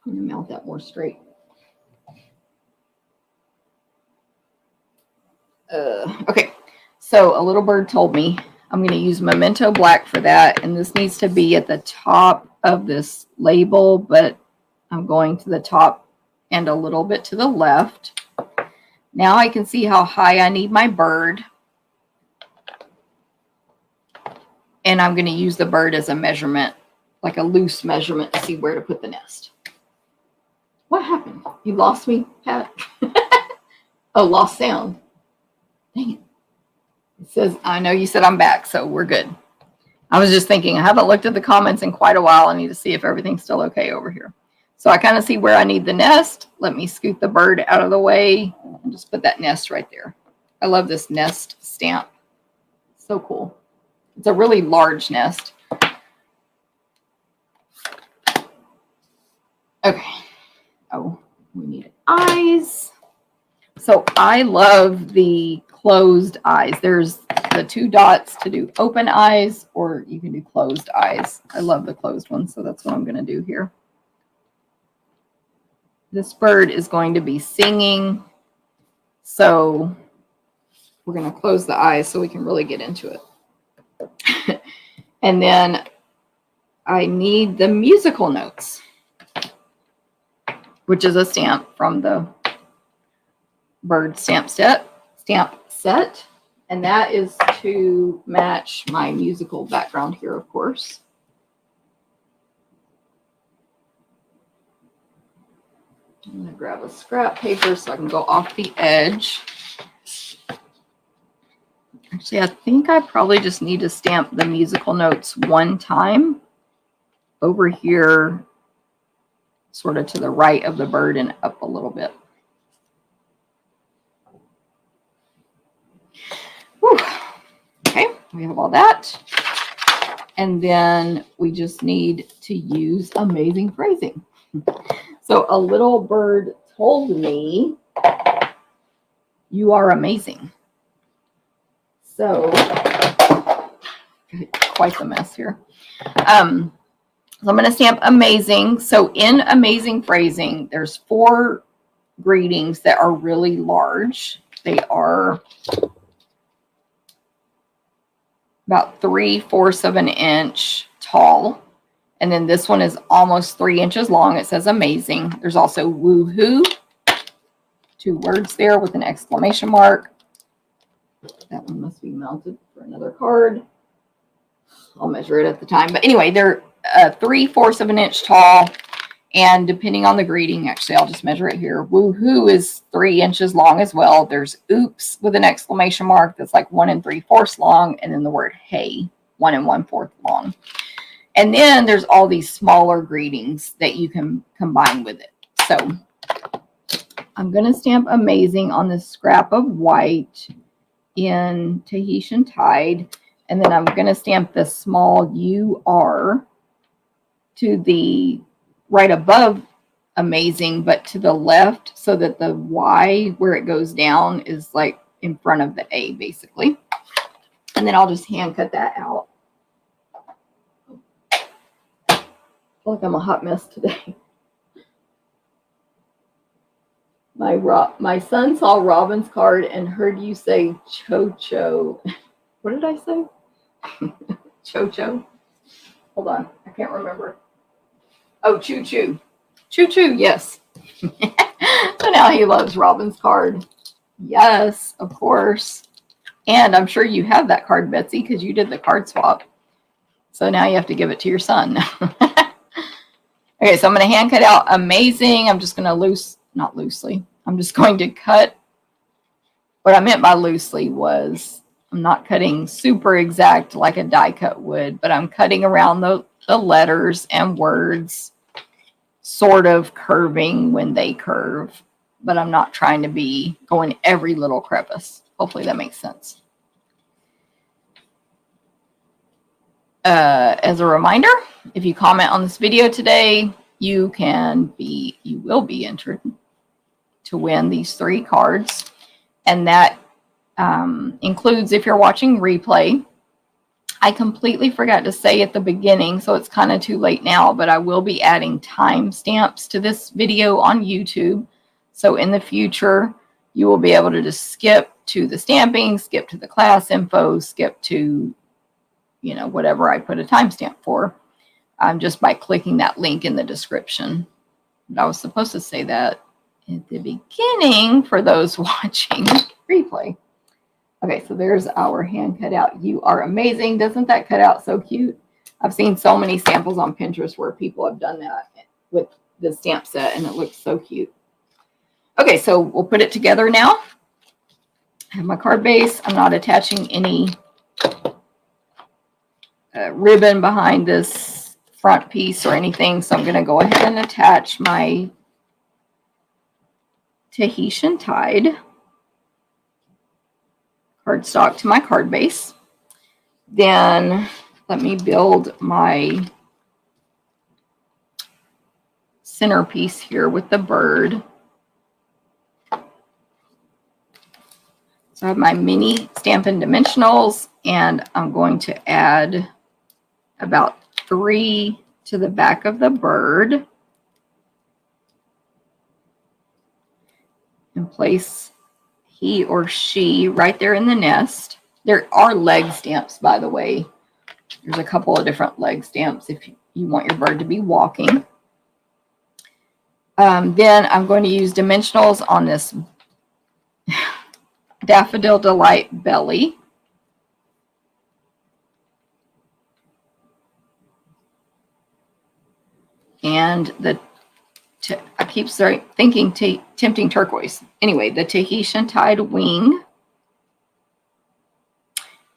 I'm going to mount that more straight. Okay, so "A little bird told me." I'm going to use Memento Black for that, and this needs to be at the top of this label, but I'm going to the top and a little bit to the left. Now I can see how high I need my bird, and I'm going to use the bird as a measurement, like a loose measurement, to see where to put the nest. What happened? You lost me, Pat? Oh, lost sound. Dang it. It says, I know you said I'm back, so we're good. I was just thinking, I haven't looked at the comments in quite a while. I need to see if everything's still okay over here. So I kind of see where I need the nest. Let me scoot the bird out of the way and just put that nest right there. I love this nest stamp. So cool. It's a really large nest. Okay. Oh, we need eyes. So I love the closed eyes. There's the 2 dots to do open eyes, or you can do closed eyes. I love the closed ones, so that's what I'm going to do here. This bird is going to be singing, so we're going to close the eyes so we can really get into it. And then I need the musical notes, which is a stamp from the bird stamp set. And that is to match my musical background here, of course. I'm going to grab a scrap paper so I can go off the edge. Actually, I think I probably just need to stamp the musical notes one time over here, sort of to the right of the bird and up a little bit. Whew. Okay, we have all that. And then we just need to use amazing phrasing. So "A little bird told me you are amazing." So, quite the mess here. So I'm going to stamp amazing. So in amazing phrasing, there's 4 greetings that are really large. They are about 3/4 of an inch tall. And then this one is almost 3 inches long. It says amazing. There's also woohoo. 2 words there with an exclamation mark. That one must be mounted for another card. I'll measure it at the time. But anyway, they're 3/4 of an inch tall. And depending on the greeting, actually, I'll just measure it here. Woohoo is 3 inches long as well. There's oops with an exclamation mark that's like 1 3/4 long. And then the word hey, 1 1/4 long. And then there's all these smaller greetings that you can combine with it. So I'm going to stamp amazing on this scrap of white in Tahitian Tide. And then I'm going to stamp the small UR to the right above amazing, but to the left, so that the Y where it goes down is like in front of the A, basically. And then I'll just hand cut that out. I feel like I'm a hot mess today. My son saw Robin's card and heard you say cho-cho. What did I say? Cho-cho. Hold on. I can't remember. Oh, choo-choo. Choo-choo, yes. So now he loves Robin's card. Yes, of course. And I'm sure you have that card, Betsy, because you did the card swap. So now you have to give it to your son. Okay, so I'm going to hand cut out amazing. I'm just going to not loosely. I'm just going to cut. What I meant by loosely was I'm not cutting super exact like a die cut would, but I'm cutting around the letters and words, sort of curving when they curve, but I'm not trying to be going every little crevice. Hopefully that makes sense. As a reminder, if you comment on this video today, you will be entered to win these 3 cards. And that includes if you're watching replay. I completely forgot to say at the beginning, so it's kind of too late now, but I will be adding timestamps to this video on YouTube. So in the future, you will be able to just skip to the stamping, skip to the class info, skip to, you know, whatever I put a timestamp for, just by clicking that link in the description. But I was supposed to say that at the beginning for those watching replay. Okay, so there's our hand cutout. You are amazing. Doesn't that cut out so cute? I've seen so many samples on Pinterest where people have done that with the stamp set, and it looks so cute. Okay, so we'll put it together now. I have my card base. I'm not attaching any ribbon behind this front piece or anything, so I'm going to go ahead and attach my Tahitian Tide cardstock to my card base. Then let me build my centerpiece here with the bird. So I have my mini Stampin' Dimensionals, and I'm going to add about 3 to the back of the bird and place he or she right there in the nest. There are leg stamps, by the way. There's a couple of different leg stamps if you want your bird to be walking. Then I'm going to use dimensionals on this Daffodil Delight belly. And I keep thinking tempting turquoise. Anyway, the Tahitian Tide wing.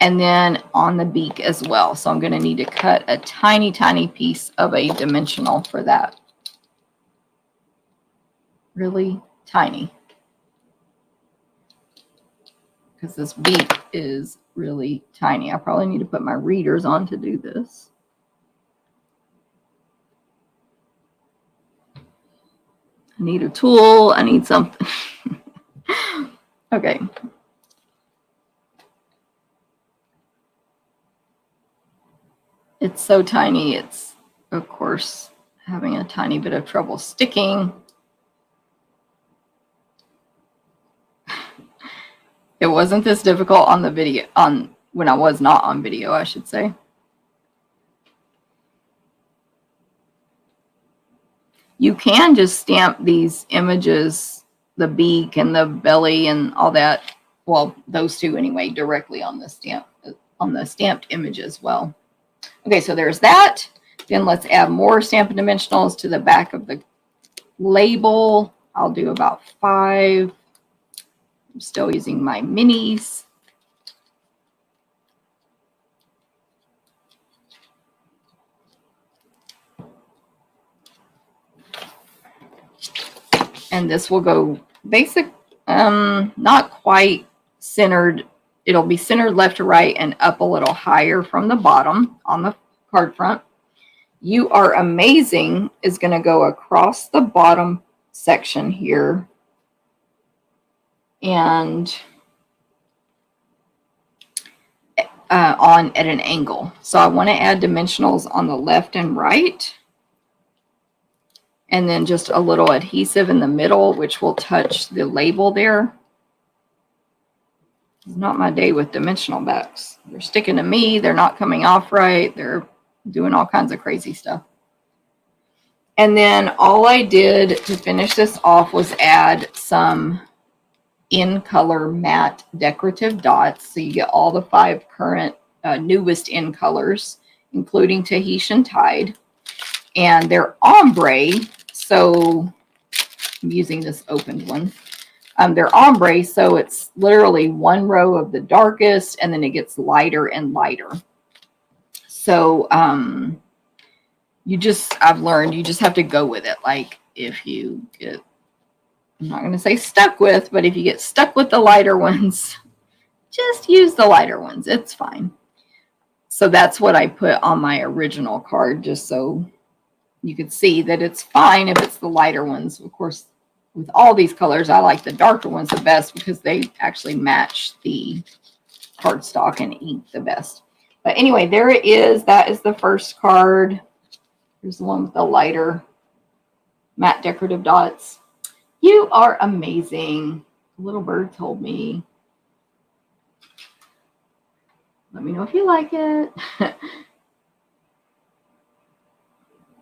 And then on the beak as well. So I'm going to need to cut a tiny, tiny piece of a dimensional for that. Really tiny. Because this beak is really tiny. I probably need to put my readers on to do this. I need a tool. I need something. Okay. It's so tiny. It's, of course, having a tiny bit of trouble sticking. It wasn't this difficult on the video, when I was not on video, I should say. You can just stamp these images, the beak and the belly and all that, well, those two anyway, directly on the stamped image as well. Okay, so there's that. Then let's add more Stampin' Dimensionals to the back of the label. I'll do about 5. I'm still using my minis. And this will go basic, not quite centered. It'll be centered left to right and up a little higher from the bottom on the card front. You Are Amazing is going to go across the bottom section here and on at an angle. So I want to add dimensionals on the left and right. And then just a little adhesive in the middle, which will touch the label there. It's not my day with dimensional backs. They're sticking to me. They're not coming off right. They're doing all kinds of crazy stuff. And then all I did to finish this off was add some in color matte decorative dots. So you get all the 5 current newest in colors, including Tahitian Tide. And they're ombre. So I'm using this opened one. They're ombre, so it's literally one row of the darkest, and then it gets lighter and lighter. So I've learned you just have to go with it. Like if you get, I'm not going to say stuck with, but if you get stuck with the lighter ones, just use the lighter ones. It's fine. So that's what I put on my original card, just so you could see that it's fine if it's the lighter ones. Of course, with all these colors, I like the darker ones the best because they actually match the cardstock and ink the best. But anyway, there it is. That is the first card. Here's the one with the lighter matte decorative dots. You are amazing. The little bird told me. Let me know if you like it.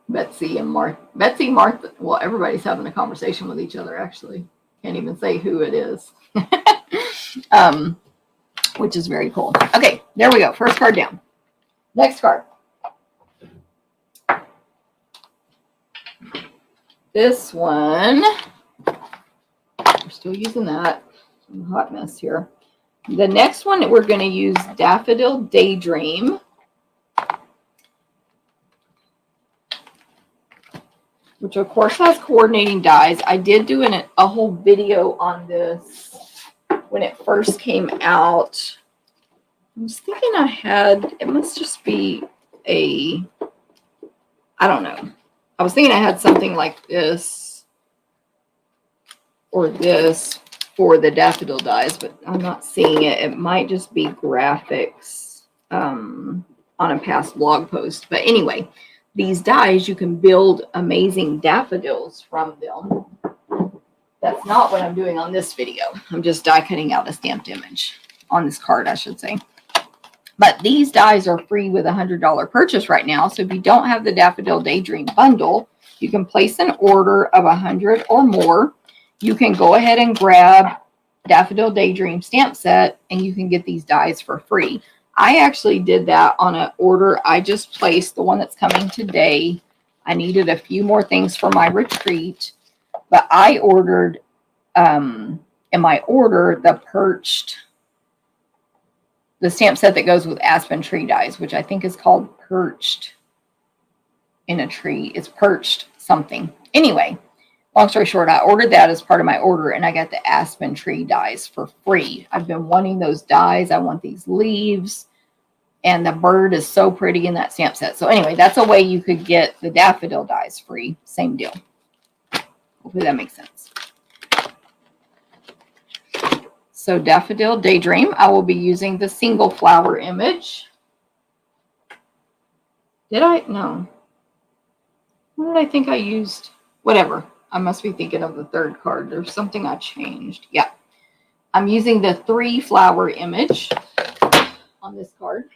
Betsy, Martha. Well, everybody's having a conversation with each other, actually. Can't even say who it is. Which is very cool. Okay, there we go. First card down. Next card. This one, we're still using that. I'm a hot mess here. The next one, we're going to use Daffodil Daydream. Which, of course, has coordinating dies. I did do a whole video on this when it first came out. I was thinking I had, it must just be I don't know. I was thinking I had something like this or this for the daffodil dies, but I'm not seeing it. It might just be graphics on a past blog post. But anyway, these dies, you can build amazing daffodils from them. That's not what I'm doing on this video. I'm just die cutting out a stamped image on this card, I should say. But these dies are free with a $100 purchase right now. So if you don't have the Daffodil Daydream bundle, you can place an order of 100 or more. You can go ahead and grab Daffodil Daydream stamp set and you can get these dies for free. I actually did that on an order I just placed, the one that's coming today. I needed a few more things for my retreat, but I ordered in my order the stamp set that goes with Aspen Tree dies, which I think is called Perched in a Tree. It's Perched something. Anyway, long story short, I ordered that as part of my order, and I got the Aspen Tree dies for free. I've been wanting those dies. I want these leaves, and the bird is so pretty in that stamp set. So anyway, that's a way you could get the daffodil dies free. Same deal. Hopefully that makes sense. So Daffodil Daydream, I will be using the single flower image. Did I? No. What did I think I used? Whatever. I must be thinking of the third card. There's something I changed. Yeah. I'm using the 3 flower image on this card.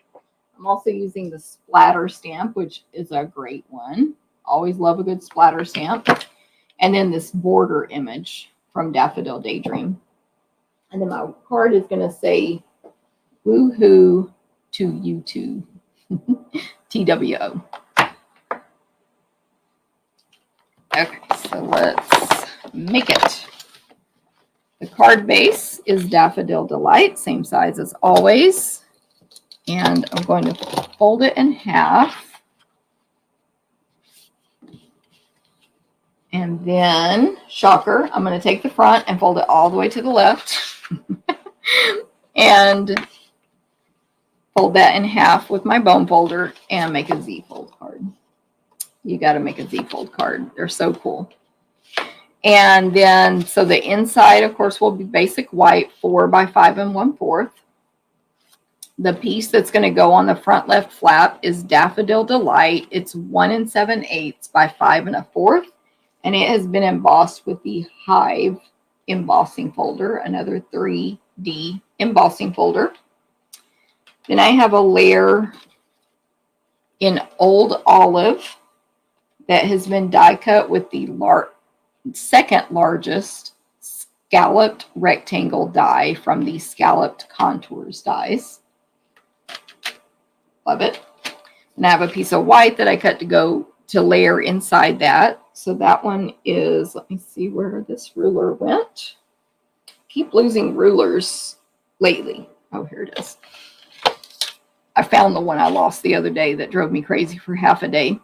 I'm also using the splatter stamp, which is a great one. Always love a good splatter stamp. And then this border image from Daffodil Daydream. And then my card is going to say, woohoo to YouTube. TWO. Okay, so let's make it. The card base is Daffodil Delight, same size as always. And I'm going to fold it in half. And then, shocker, I'm going to take the front and fold it all the way to the left. And fold that in half with my bone folder and make a Z fold card. You got to make a Z fold card. They're so cool. And then, so the inside, of course, will be basic white, 4 by 5 1/4. The piece that's going to go on the front left flap is Daffodil Delight. It's 1 7/8 by 5 1/4. And it has been embossed with the Hive embossing folder, another 3D embossing folder. Then I have a layer in Old Olive that has been die cut with the second largest scalloped rectangle die from the Scalloped Contours dies. Love it. And I have a piece of white that I cut to go to layer inside that. So that one is, let me see where this ruler went. Keep losing rulers lately. Oh, here it is. I found the one I lost the other day that drove me crazy for half a day.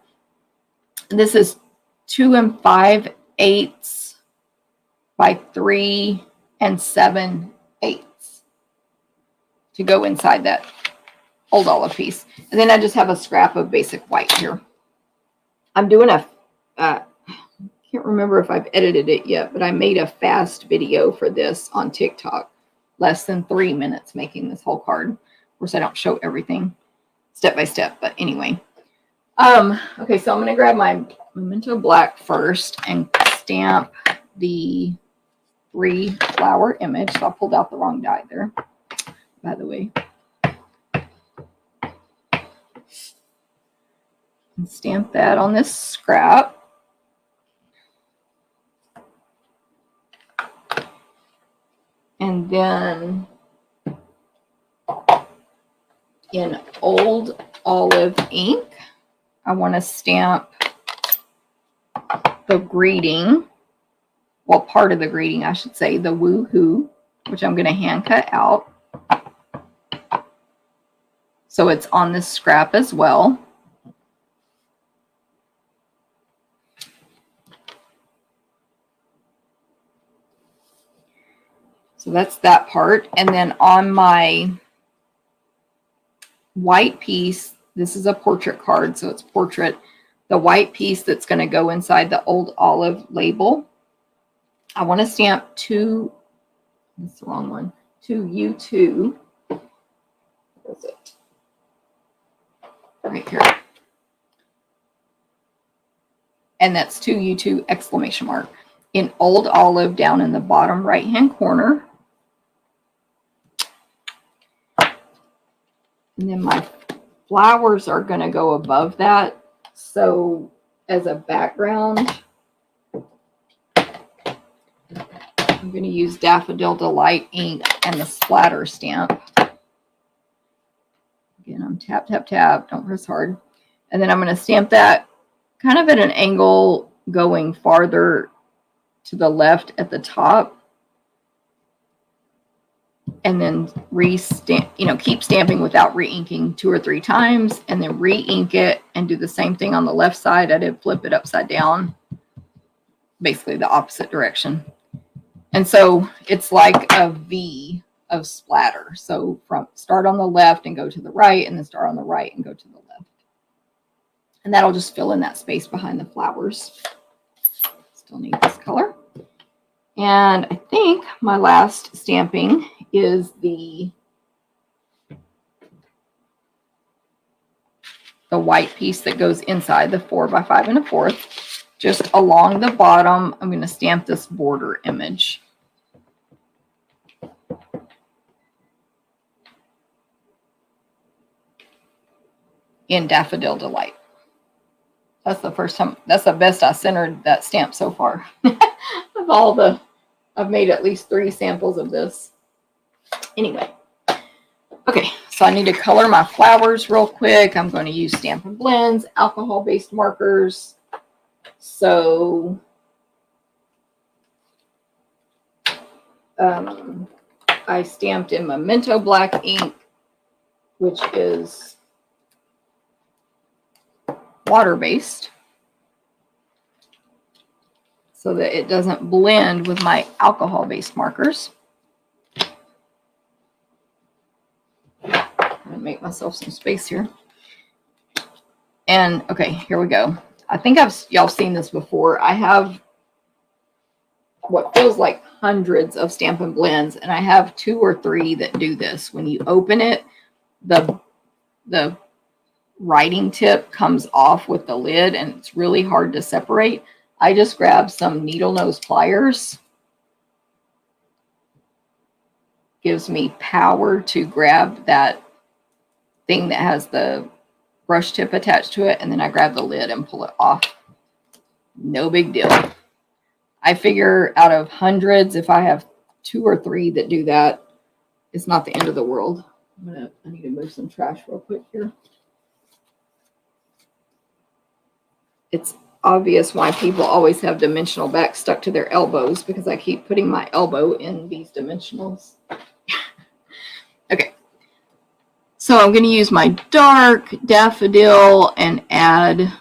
And this is 2 5/8 by 3 7/8. to go inside that old olive piece. And then I just have a scrap of basic white here. I'm doing a, can't remember if I've edited it yet, but I made a fast video for this on TikTok. Less than 3 minutes making this whole card. Of course, I don't show everything step by step, but anyway. Okay, so I'm going to grab my Memento Black first and stamp the 3 flower image. So I pulled out the wrong die there, by the way. And stamp that on this scrap. And then in Old Olive ink, I want to stamp the greeting, well, part of the greeting, I should say, the woohoo, which I'm going to hand cut out. So it's on this scrap as well. So that's that part. And then on my white piece, this is a portrait card, so it's portrait. The white piece that's going to go inside the Old Olive label, I want to stamp 2, that's the wrong one, 2U2. Where is it? Right here. And that's 2U2 exclamation mark. In Old Olive down in the bottom right hand corner. And then my flowers are going to go above that. So as a background, I'm going to use Daffodil Delight ink and the splatter stamp. Again, I'm tap, tap, tap. Don't press hard. And then I'm going to stamp that kind of at an angle going farther to the left at the top. And then re-stamp, keep stamping without re-inking 2 or 3 times, and then re-ink it and do the same thing on the left side. I did flip it upside down, basically the opposite direction. And so it's like a V of splatter. So start on the left and go to the right, and then start on the right and go to the left. And that'll just fill in that space behind the flowers. Still need this color. And I think my last stamping is the white piece that goes inside the 4 by 5 1/4. Just along the bottom, I'm going to stamp this border image. In Daffodil Delight. That's the first time, that's the best I centered that stamp so far. Of all the, I've made at least 3 samples of this. Anyway, okay, so I need to color my flowers real quick. I'm going to use Stampin' Blends, alcohol-based markers. So I stamped in Memento Black ink, which is water-based, so that it doesn't blend with my alcohol-based markers. I'm going to make myself some space here. And okay, here we go. I think y'all seen this before. I have what feels like hundreds of Stampin' Blends, and I have 2 or 3 that do this. When you open it, the writing tip comes off with the lid, and it's really hard to separate. I just grabbed some needle nose pliers. Gives me power to grab that thing that has the brush tip attached to it, and then I grab the lid and pull it off. No big deal. I figure out of hundreds, if I have 2 or 3 that do that, it's not the end of the world. I need to move some trash real quick here. It's obvious why people always have dimensional backs stuck to their elbows, because I keep putting my elbow in these dimensionals. Okay. So I'm going to use my dark Daffodil and add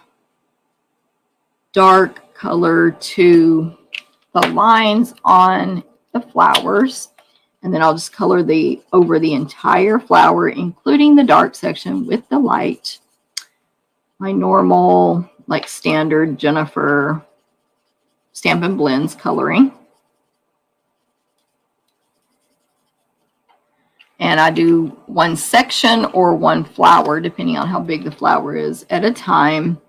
dark color to the lines on the flowers. And then I'll just color over the entire flower, including the dark section with the light. My normal, like standard Jennifer Stampin' Blends coloring. And I do one section or one flower, depending on how big the flower is, at a time,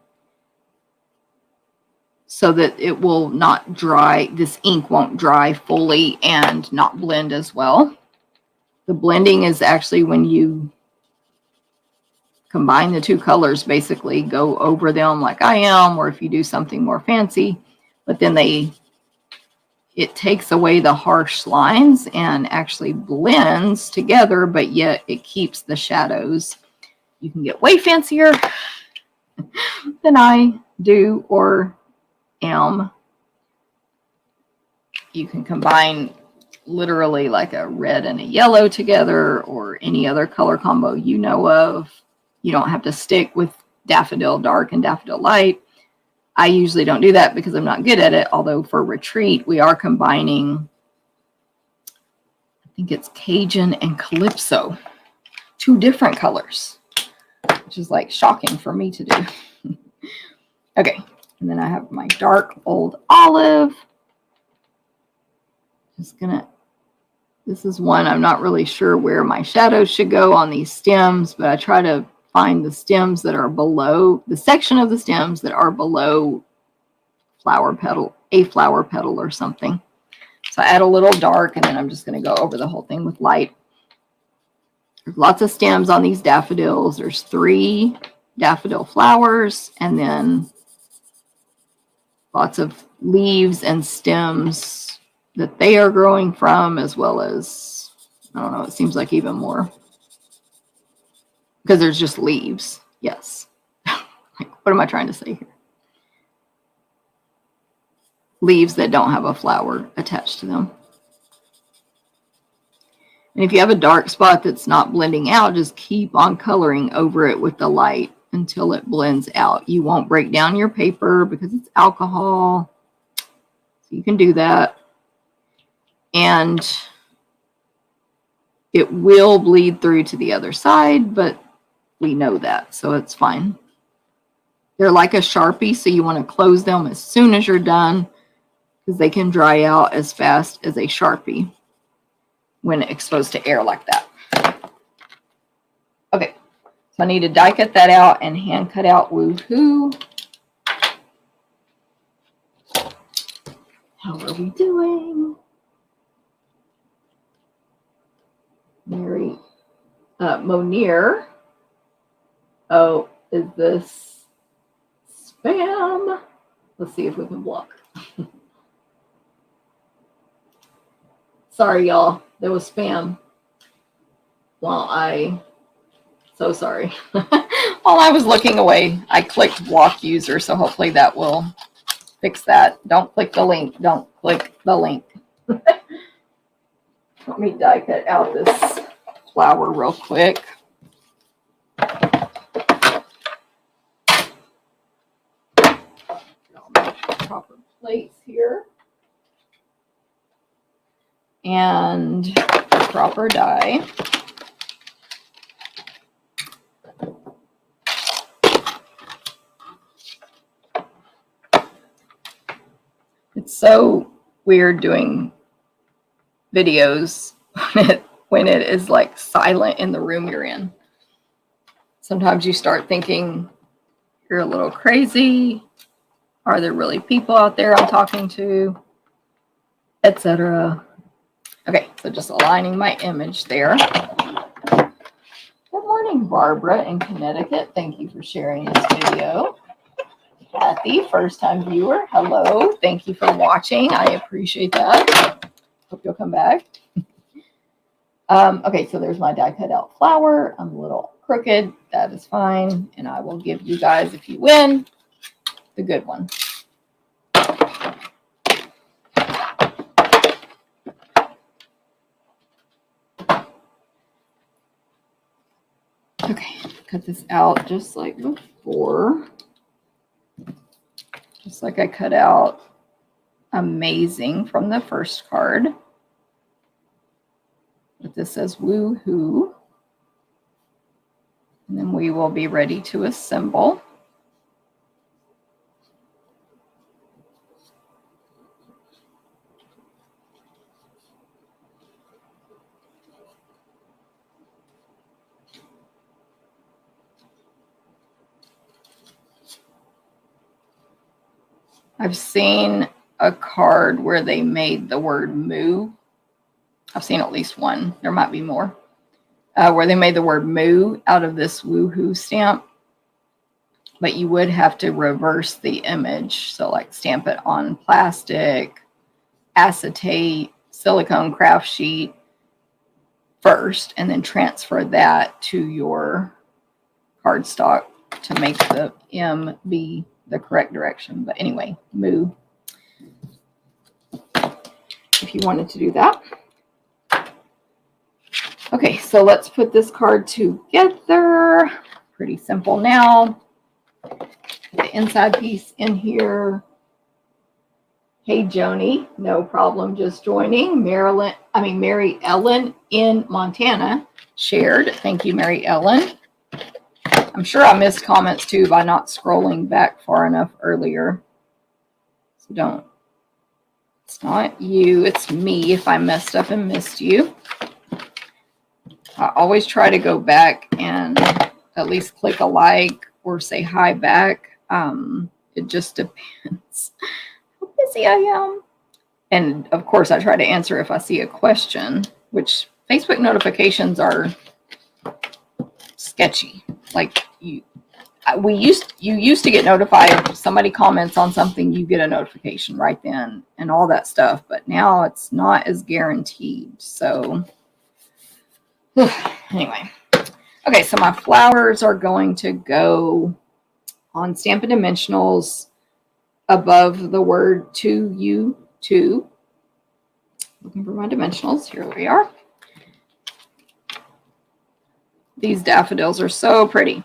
so that it will not dry, this ink won't dry fully and not blend as well. The blending is actually when you combine the two colors, basically go over them like I am, or if you do something more fancy, but then it takes away the harsh lines and actually blends together, but yet it keeps the shadows. You can get way fancier than I do or am. You can combine literally like a red and a yellow together, or any other color combo you know of. You don't have to stick with Daffodil Dark and Daffodil Light. I usually don't do that because I'm not good at it, although for retreat we are combining, I think it's Cajun and Calypso, 2 different colors, which is like shocking for me to do. Okay, and then I have my dark old olive. Just gonna, this is one I'm not really sure where my shadows should go on these stems, but I try to find the stems that are below, the section of the stems that are below flower petal, a flower petal or something. So I add a little dark, and then I'm just going to go over the whole thing with light. There's lots of stems on these daffodils. There's 3 daffodil flowers, and then lots of leaves and stems that they are growing from, as well as, I don't know, it seems like even more, because there's just leaves. Yes. Like, what am I trying to say here? Leaves that don't have a flower attached to them. And if you have a dark spot that's not blending out, just keep on coloring over it with the light until it blends out. You won't break down your paper because it's alcohol. So you can do that. And it will bleed through to the other side, but we know that, so it's fine. They're like a Sharpie, so you want to close them as soon as you're done, because they can dry out as fast as a Sharpie when exposed to air like that. Okay, so I need to die cut that out and hand cut out Woohoo. How are we doing? Mary, Monier. Oh, is this spam? Let's see if we can block. Sorry, y'all. There was spam. So sorry. While I was looking away, I clicked block user, so hopefully that will fix that. Don't click the link. Don't click the link. Let me die cut out this flower real quick. I'll make proper plates here. And proper die. It's so weird doing videos when it is like silent in the room you're in. Sometimes you start thinking you're a little crazy. Are there really people out there I'm talking to? Etc. Okay, so just aligning my image there. Good morning, Barbara in Connecticut. Thank you for sharing this video. Kathy, first time viewer. Hello. Thank you for watching. I appreciate that. Hope you'll come back. Okay, so there's my die cut out flower. I'm a little crooked. That is fine. And I will give you guys, if you win, the good one. Okay, cut this out just like before. Just like I cut out Amazing from the first card. But this says woohoo. And then we will be ready to assemble. I've seen a card where they made the word moo. I've seen at least one. There might be more. Where they made the word moo out of this woohoo stamp. But you would have to reverse the image. So like stamp it on plastic, acetate, silicone craft sheet first, and then transfer that to your cardstock to make the M be the correct direction. But anyway, moo. If you wanted to do that. Okay, so let's put this card together. Pretty simple now. The inside piece in here. Hey Joni, no problem, just joining. Mary Ellen in Montana shared. Thank you, Mary Ellen. I'm sure I missed comments too by not scrolling back far enough earlier. So don't. It's not you, it's me if I messed up and missed you. I always try to go back and at least click a like or say hi back. It just depends how busy I am. And of course, I try to answer if I see a question, which Facebook notifications are sketchy. Like you used to get notified if somebody comments on something, you get a notification right then and all that stuff. But now it's not as guaranteed. So anyway, okay, so my flowers are going to go on Stampin' Dimensionals above the word to you to. Looking for my dimensionals. Here we are. These daffodils are so pretty.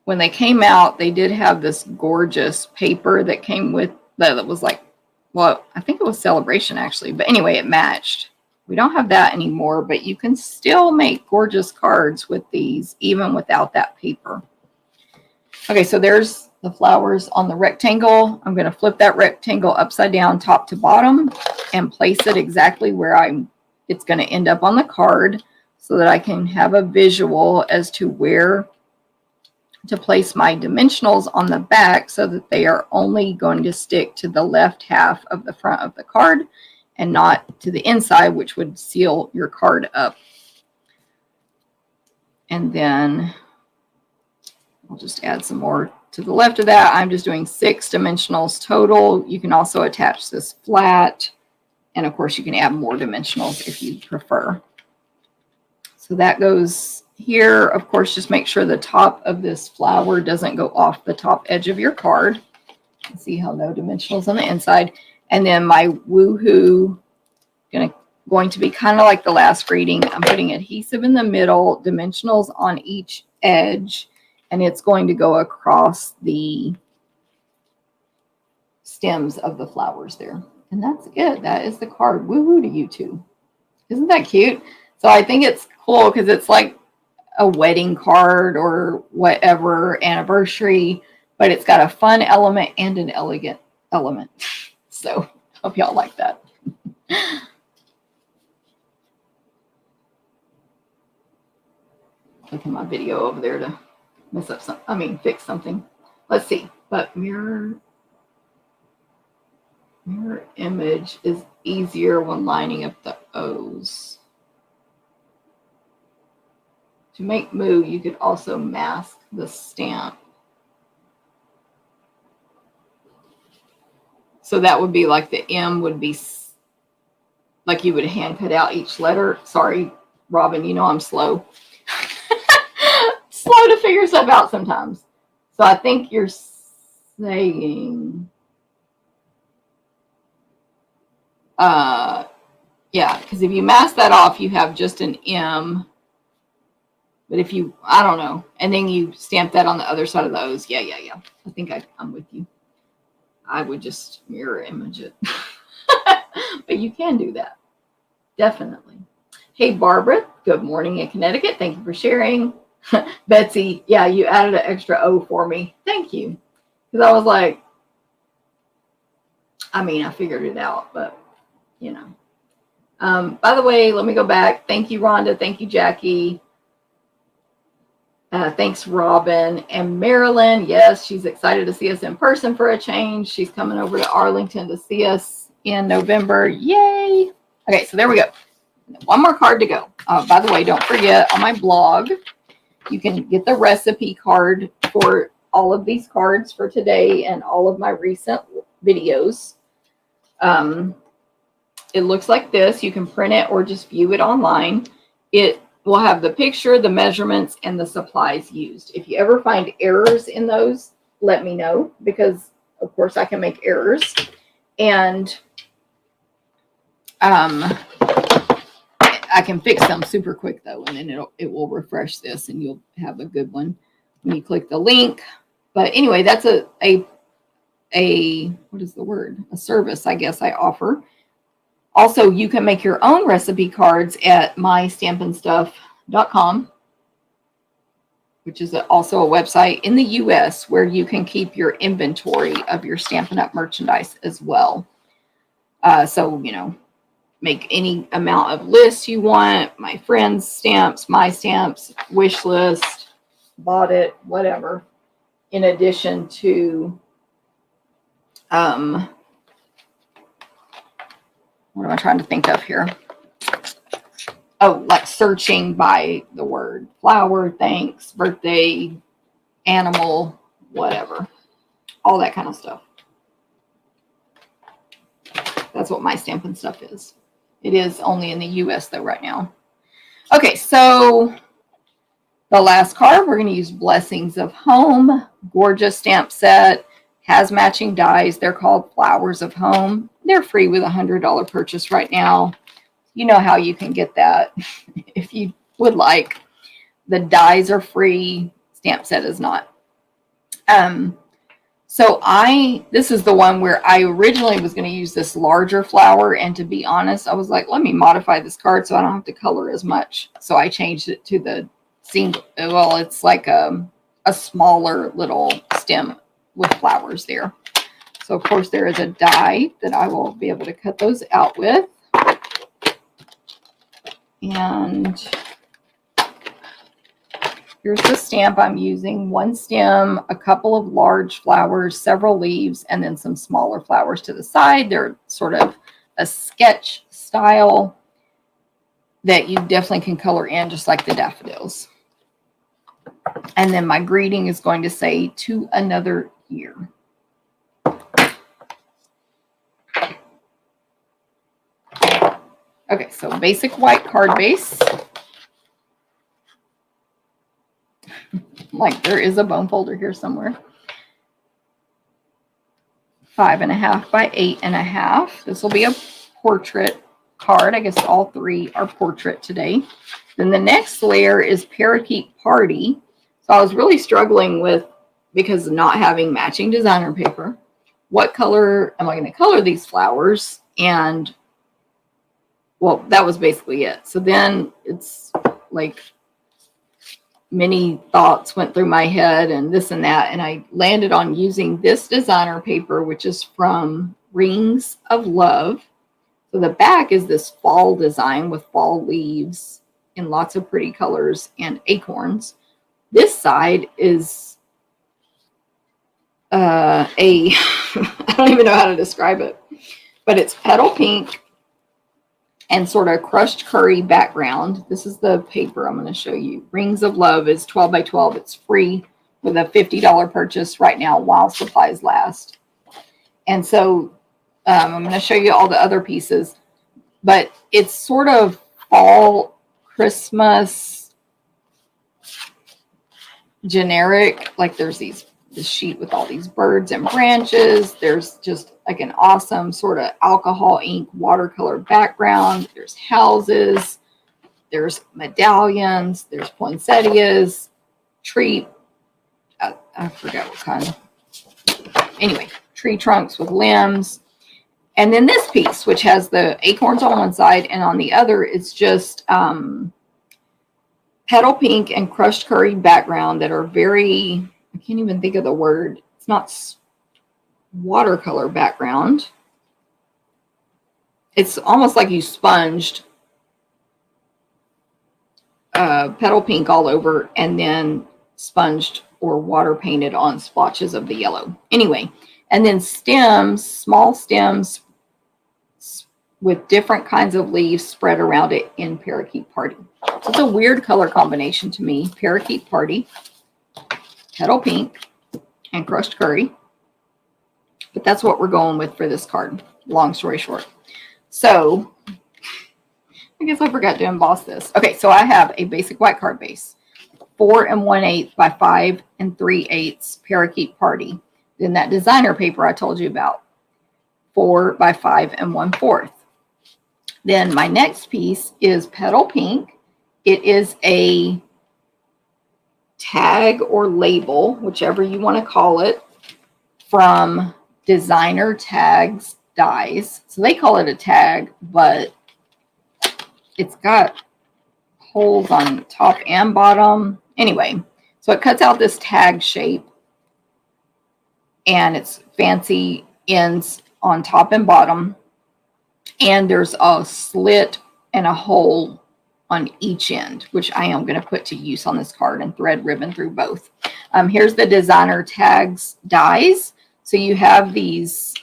When they came out, they did have this gorgeous paper that came with that was like, well, I think it was Celebration actually, but anyway, it matched. We don't have that anymore, but you can still make gorgeous cards with these even without that paper. Okay, so there's the flowers on the rectangle. I'm going to flip that rectangle upside down top to bottom and place it exactly where it's going to end up on the card so that I can have a visual as to where to place my dimensionals on the back so that they are only going to stick to the left half of the front of the card and not to the inside, which would seal your card up. And then I'll just add some more to the left of that. I'm just doing 6 dimensionals total. You can also attach this flat. And of course, you can add more dimensionals if you prefer. So that goes here. Of course, just make sure the top of this flower doesn't go off the top edge of your card. See how no dimensionals on the inside. And then my woohoo going to be kind of like the last greeting. I'm putting adhesive in the middle, dimensionals on each edge, and it's going to go across the stems of the flowers there. And that's it. That is the card. Woohoo to you two. Isn't that cute? So I think it's cool because it's like a wedding card or whatever, anniversary, but it's got a fun element and an elegant element. So hope y'all like that. Clicking my video over there to mess up fix something. Let's see. But mirror image is easier when lining up the O's. To make moo, you could also mask the stamp. So that would be like the M would be like you would hand cut out each letter. Sorry, Robin, you know I'm slow. Slow to figure stuff out sometimes. So I think you're saying, yeah, because if you mask that off, you have just an M. But if you, I don't know, and then you stamp that on the other side of the O's. Yeah. I think I'm with you. I would just mirror image it. But you can do that. Definitely. Hey, Barbara, good morning in Connecticut. Thank you for sharing. Betsy, yeah, you added an extra O for me. Thank you. Because I was like, I mean, I figured it out, but, you know. By the way, let me go back. Thank you, Rhonda. Thank you, Jackie. Thanks, Robin. And Marilyn, yes, she's excited to see us in person for a change. She's coming over to Arlington to see us in November. Yay! Okay, so there we go. One more card to go. By the way, don't forget, on my blog, you can get the recipe card for all of these cards for today and all of my recent videos. It looks like this. You can print it or just view it online. It will have the picture, the measurements, and the supplies used. If you ever find errors in those, let me know, because of course I can make errors. And I can fix them super quick though, and then it will refresh this and you'll have a good one when you click the link. But anyway, that's a what is the word? A service, I guess, I offer. Also, you can make your own recipe cards at mystampinstuff.com, which is also a website in the US where you can keep your inventory of your Stampin' Up! Merchandise as well. So, you know, make any amount of lists you want, my friends' stamps, my stamps, wish list, bought it, whatever, in addition to what am I trying to think of here? Oh, like searching by the word flower, thanks, birthday, animal, whatever. All that kind of stuff. That's what my Stampin' Stuff is. It is only in the US though right now. Okay, so the last card, we're going to use Blessings of Home. Gorgeous stamp set. Has matching dies. They're called Flowers of Home. They're free with a $100 purchase right now. You know how you can get that if you would like. The dies are free. Stamp set is not. So this is the one where I originally was going to use this larger flower. And to be honest, I was like, let me modify this card so I don't have to color as much. So I changed it to the single. Well, it's like a smaller little stem with flowers there. So of course there is a die that I will be able to cut those out with. And here's the stamp I'm using. One stem, a couple of large flowers, several leaves, and then some smaller flowers to the side. They're sort of a sketch style that you definitely can color in just like the daffodils. And then my greeting is going to say, to another year. Okay, so basic white card base. Like there is a bone folder here somewhere. 5.5 by 8.5. This will be a portrait card. I guess all three are portrait today. Then the next layer is Parakeet Party. So I was really struggling with, because of not having matching designer paper, what color am I going to color these flowers? And well, that was basically it. So then it's like many thoughts went through my head and this and that. And I landed on using this designer paper, which is from Rings of Love. So the back is this fall design with fall leaves in lots of pretty colors and acorns. This side is I don't even know how to describe it, but it's petal pink and sort of crushed curry background. This is the paper I'm going to show you. Rings of Love is 12 by 12. It's free with a $50 purchase right now while supplies last. And so I'm going to show you all the other pieces, but it's sort of fall Christmas generic. Like there's this sheet with all these birds and branches. There's just like an awesome sort of alcohol ink watercolor background. There's houses. There's medallions. There's poinsettias. Tree. I forgot what kind. Anyway, tree trunks with limbs. And then this piece, which has the acorns on one side, and on the other, it's just petal pink and crushed curry background that are very, I can't even think of the word. It's not watercolor background. It's almost like you sponged petal pink all over and then sponged or water painted on splotches of the yellow. Anyway, and then stems, small stems with different kinds of leaves spread around it in Parakeet Party. So it's a weird color combination to me. Parakeet Party, petal pink, and crushed curry. But that's what we're going with for this card. Long story short. So I guess I forgot to emboss this. Okay, so I have a basic white card base. 4 1/8 by 5 3/8 Parakeet Party. Then that designer paper I told you about. 4 by 5 1/4. Then my next piece is petal pink. It is a tag or label, whichever you want to call it, from Designer Tags Dies. So they call it a tag, but it's got holes on top and bottom. Anyway, so it cuts out this tag shape, and it's fancy ends on top and bottom. And there's a slit and a hole on each end, which I am going to put to use on this card and thread ribbon through both. Here's the Designer Tags Dies. So you have these,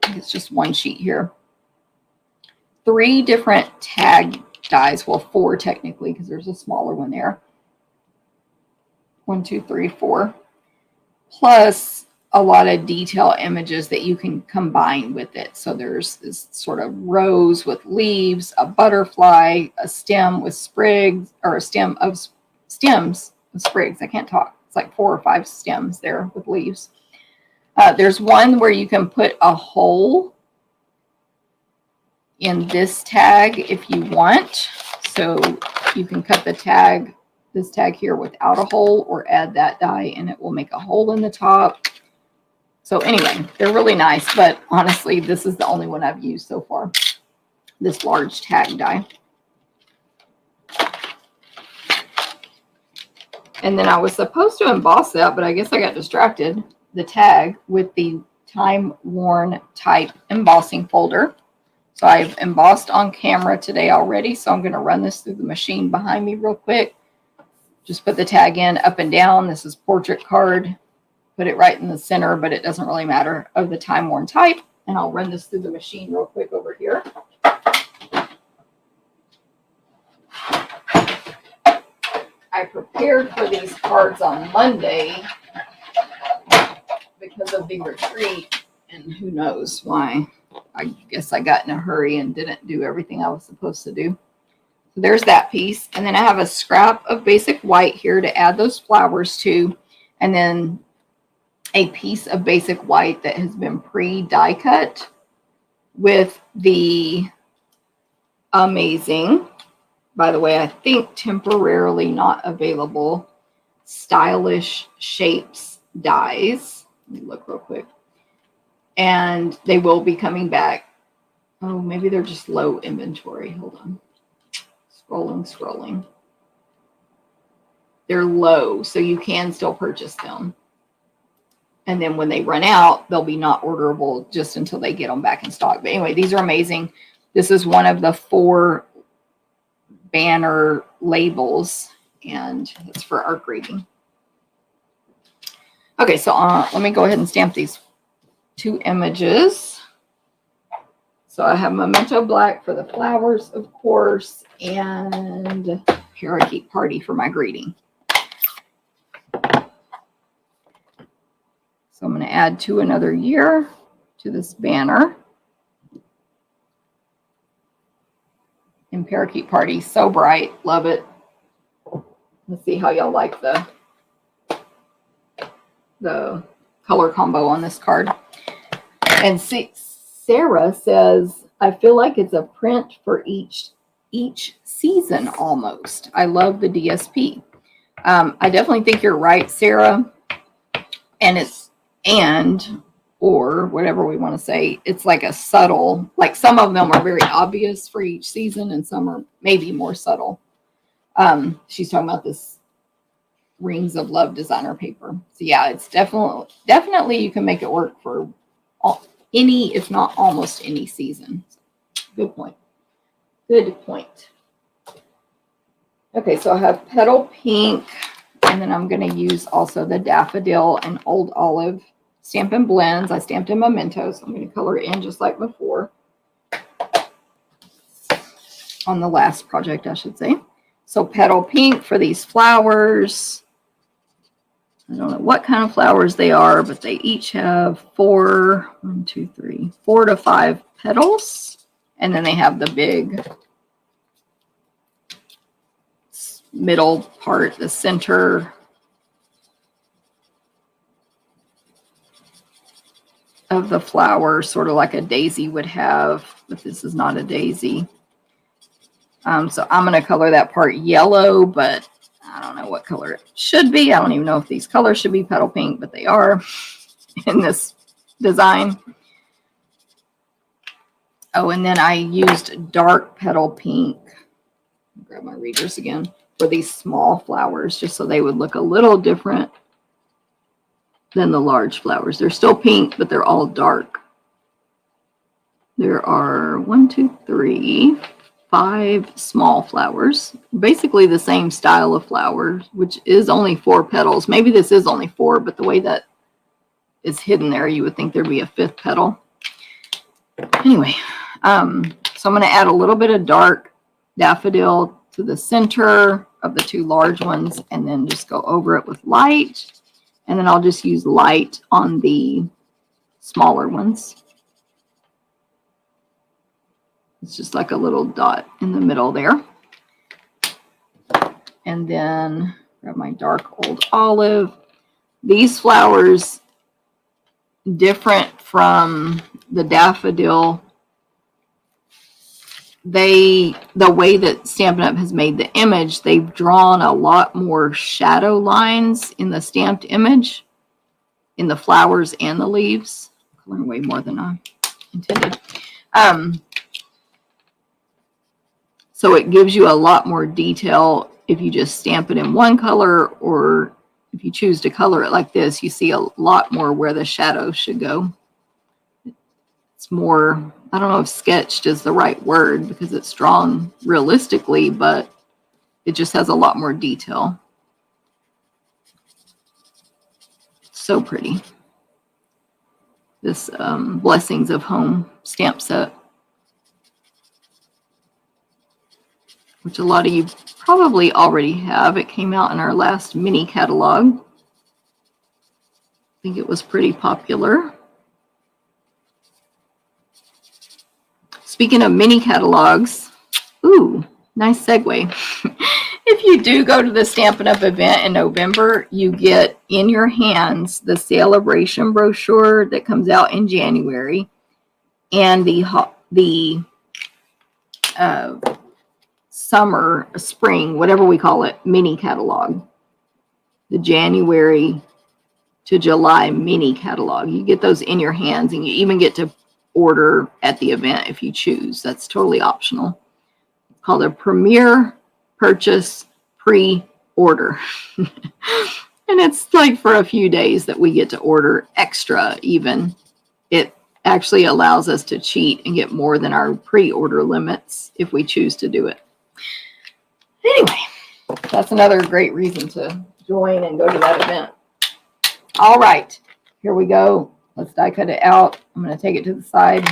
I think it's just one sheet here. 3 different tag dies. Well, 4 technically, because there's a smaller one there. 1, 2, 3, 4. Plus a lot of detail images that you can combine with it. So there's this sort of rose with leaves, a butterfly, a stem with sprigs, or a stem of stems with sprigs. I can't talk. It's like 4 or 5 stems there with leaves. There's one where you can put a hole in this tag if you want. So you can cut the tag, this tag here, without a hole, or add that die and it will make a hole in the top. So anyway, they're really nice, but honestly, this is the only one I've used so far, this large tag die. And then I was supposed to emboss that, but I guess I got distracted, the tag with the time-worn type embossing folder. So I've embossed on camera today already, so I'm going to run this through the machine behind me real quick. Just put the tag in up and down. This is portrait card. Put it right in the center, but it doesn't really matter, of the time-worn type. And I'll run this through the machine real quick over here. I prepared for these cards on Monday because of the retreat, and who knows why. I guess I got in a hurry and didn't do everything I was supposed to do. So there's that piece. And then I have a scrap of basic white here to add those flowers to. And then a piece of basic white that has been pre-die cut with the amazing, by the way, I think temporarily not available, Stylish Shapes dies. Let me look real quick. And they will be coming back. Oh, maybe they're just low inventory. Hold on. Scrolling. They're low, so you can still purchase them. And then when they run out, they'll be not orderable just until they get them back in stock. But anyway, these are amazing. This is one of the 4 banner labels, and it's for art greeting. Okay, so let me go ahead and stamp these 2 images. So I have Memento Black for the flowers, of course, and Parakeet Party for my greeting. So I'm going to add To Another Year to this banner. And Parakeet Party, so bright, love it. Let's see how y'all like the color combo on this card. And see, Sarah says, I feel like it's a print for each season almost. I love the DSP. I definitely think you're right, Sarah. And or whatever we want to say. It's like a subtle, like some of them are very obvious for each season and some are maybe more subtle. She's talking about this Rings of Love designer paper. So yeah, it's definitely you can make it work for any, if not almost any season. Good point. Good point. Okay, so I have Petal Pink, and then I'm going to use also the Daffodil and Old Olive Stampin' Blends. I stamped in Memento, so I'm going to color it in just like before. On the last project, I should say. So Petal Pink for these flowers. I don't know what kind of flowers they are, but they each have 4 to 5 petals. And then they have the big middle part, the center of the flower, sort of like a daisy would have, but this is not a daisy. So I'm going to color that part yellow, but I don't know what color it should be. I don't even know if these colors should be petal pink, but they are in this design. Oh, and then I used dark petal pink. Grab my readers again for these small flowers, just so they would look a little different than the large flowers. They're still pink, but they're all dark. There are 5 small flowers, basically the same style of flowers, which is only 4 petals. Maybe this is only 4, but the way that is hidden there, you would think there'd be a 5th petal. Anyway, so I'm going to add a little bit of dark daffodil to the center of the 2 large ones, and then just go over it with light. And then I'll just use light on the smaller ones. It's just like a little dot in the middle there. And then grab my dark Old Olive. These flowers, different from the daffodil, the way that Stampin' Up! Has made the image, they've drawn a lot more shadow lines in the stamped image, in the flowers and the leaves. I'm coloring way more than I intended. So it gives you a lot more detail if you just stamp it in one color, or if you choose to color it like this, you see a lot more where the shadow should go. It's more, I don't know if sketched is the right word because it's drawn realistically, but it just has a lot more detail. So pretty. This Blessings of Home stamp set, which a lot of you probably already have. It came out in our last mini catalog. I think it was pretty popular. Speaking of mini catalogs, ooh, nice segue. If you do go to the Stampin' Up! Event in November, you get in your hands the celebration brochure that comes out in January, and the summer, spring, whatever we call it, mini catalog. The January to July mini catalog. You get those in your hands, and you even get to order at the event if you choose. That's totally optional. It's called a Premier Purchase Pre-Order. And it's like for a few days that we get to order extra even. It actually allows us to cheat and get more than our pre-order limits if we choose to do it. Anyway, that's another great reason to join and go to that event. All right, here we go. Let's die cut it out. I'm going to take it to the side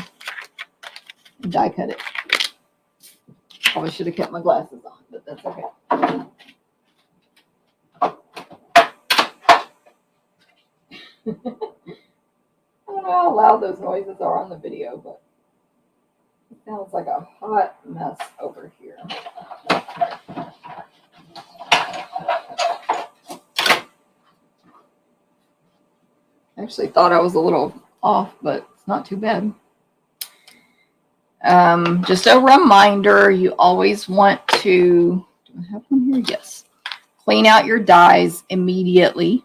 and die cut it. Probably should have kept my glasses on, but that's okay. I don't know how loud those noises are on the video, but it sounds like a hot mess over here. I actually thought I was a little off, but it's not too bad. Just a reminder, you always want to, do I have one here? Yes. Clean out your dies immediately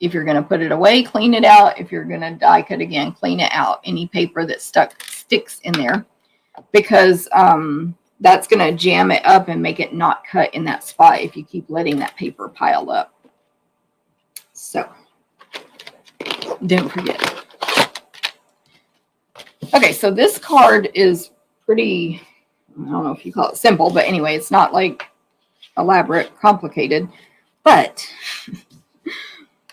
If you're going to put it away, clean it out. If you're going to die cut again, clean it out. Any paper that sticks in there, because that's going to jam it up and make it not cut in that spot if you keep letting that paper pile up. So don't forget. Okay, so this card is pretty, I don't know if you call it simple, but anyway, it's not like elaborate, complicated. But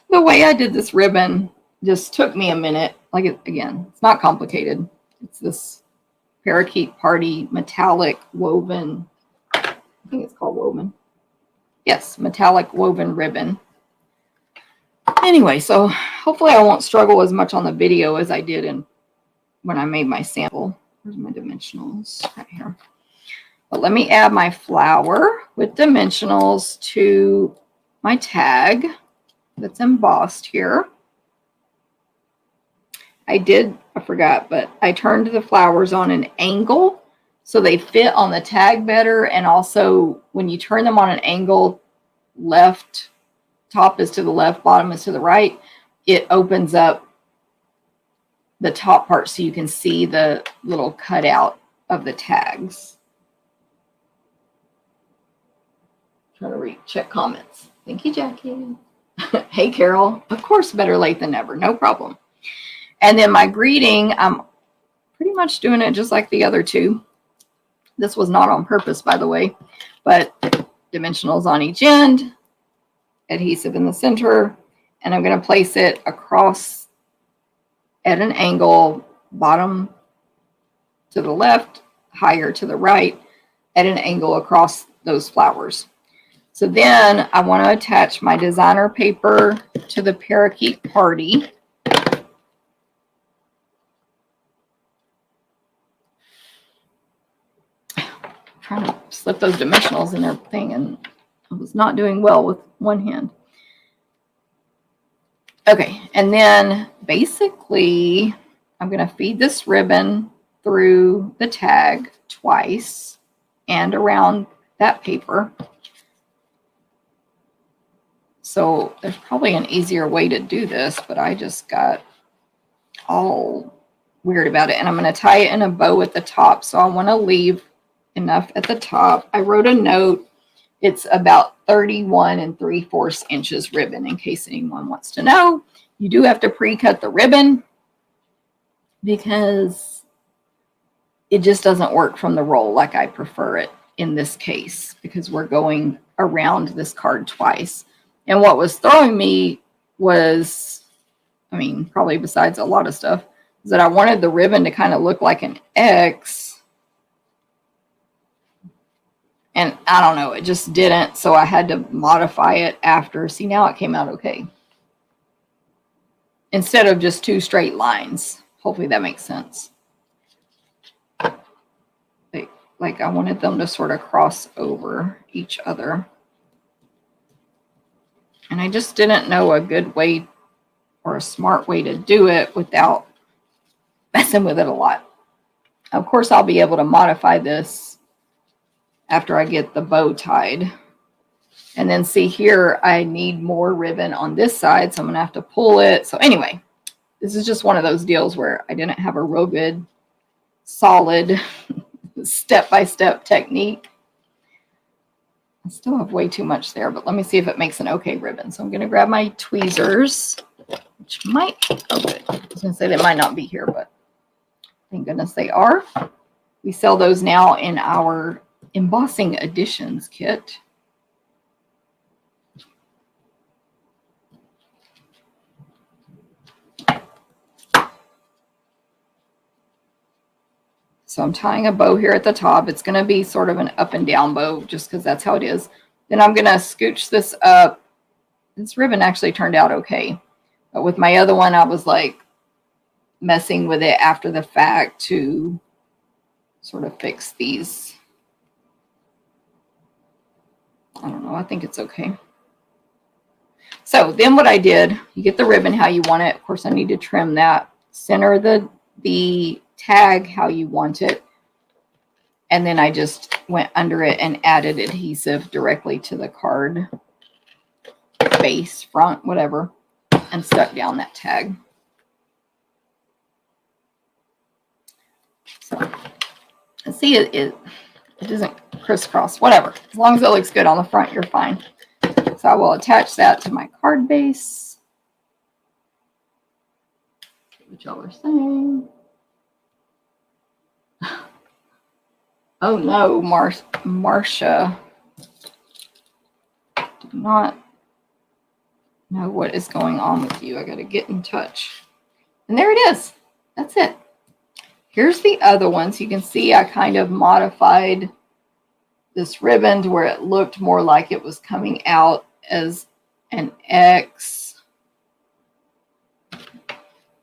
the way I did this ribbon just took me a minute. Like, again, it's not complicated. It's this Parakeet Party metallic woven, I think it's called woven. Yes, metallic woven ribbon. Anyway, so hopefully I won't struggle as much on the video as I did when I made my sample. Where's my dimensionals? Right here. But let me add my flower with dimensionals to my tag that's embossed here. I forgot, but I turned the flowers on an angle so they fit on the tag better. And also when you turn them on an angle, left top is to the left, bottom is to the right, it opens up the top part so you can see the little cutout of the tags. Trying to check comments. Thank you, Jackie. Hey, Carol. Of course, better late than never. No problem. And then my greeting, I'm pretty much doing it just like the other two. This was not on purpose, by the way, but dimensionals on each end, adhesive in the center, and I'm going to place it across at an angle, bottom to the left, higher to the right, at an angle across those flowers. So then I want to attach my designer paper to the Parakeet Party. Trying to slip those dimensionals in their thing, and I was not doing well with one hand. Okay, and then basically I'm going to feed this ribbon through the tag twice and around that paper. So there's probably an easier way to do this, but I just got all weird about it. And I'm going to tie it in a bow at the top. So I want to leave enough at the top. I wrote a note. It's about 31 3/4 inches ribbon, in case anyone wants to know. You do have to pre-cut the ribbon because it just doesn't work from the roll like I prefer it in this case, because we're going around this card twice. And what was throwing me was, I mean, probably besides a lot of stuff, is that I wanted the ribbon to kind of look like an X. And I don't know, it just didn't. So I had to modify it after. See, now it came out okay. Instead of just two straight lines. Hopefully that makes sense. Like I wanted them to sort of cross over each other. And I just didn't know a good way or a smart way to do it without messing with it a lot. Of course, I'll be able to modify this after I get the bow tied. And then see here, I need more ribbon on this side, so I'm going to have to pull it. So anyway, this is just one of those deals where I didn't have a real good, solid, step-by-step technique. I still have way too much there, but let me see if it makes an okay ribbon. So I'm going to grab my tweezers, which might, oh good. I was going to say they might not be here, but thank goodness they are. We sell those now in our embossing editions kit. So I'm tying a bow here at the top. It's going to be sort of an up and down bow just because that's how it is. Then I'm going to scooch this up. This ribbon actually turned out okay. But with my other one, I was like messing with it after the fact to sort of fix these. I don't know. I think it's okay. So then what I did, you get the ribbon how you want it. Of course, I need to trim that. Center the tag how you want it. And then I just went under it and added adhesive directly to the card base, front, whatever. and stuck down that tag. So see, it doesn't crisscross, whatever. As long as it looks good on the front, you're fine. So I will attach that to my card base. What y'all are saying. Oh no, Marcia. Do not know what is going on with you. I got to get in touch. And there it is. That's it. Here's the other ones. You can see I kind of modified this ribbon to where it looked more like it was coming out as an X.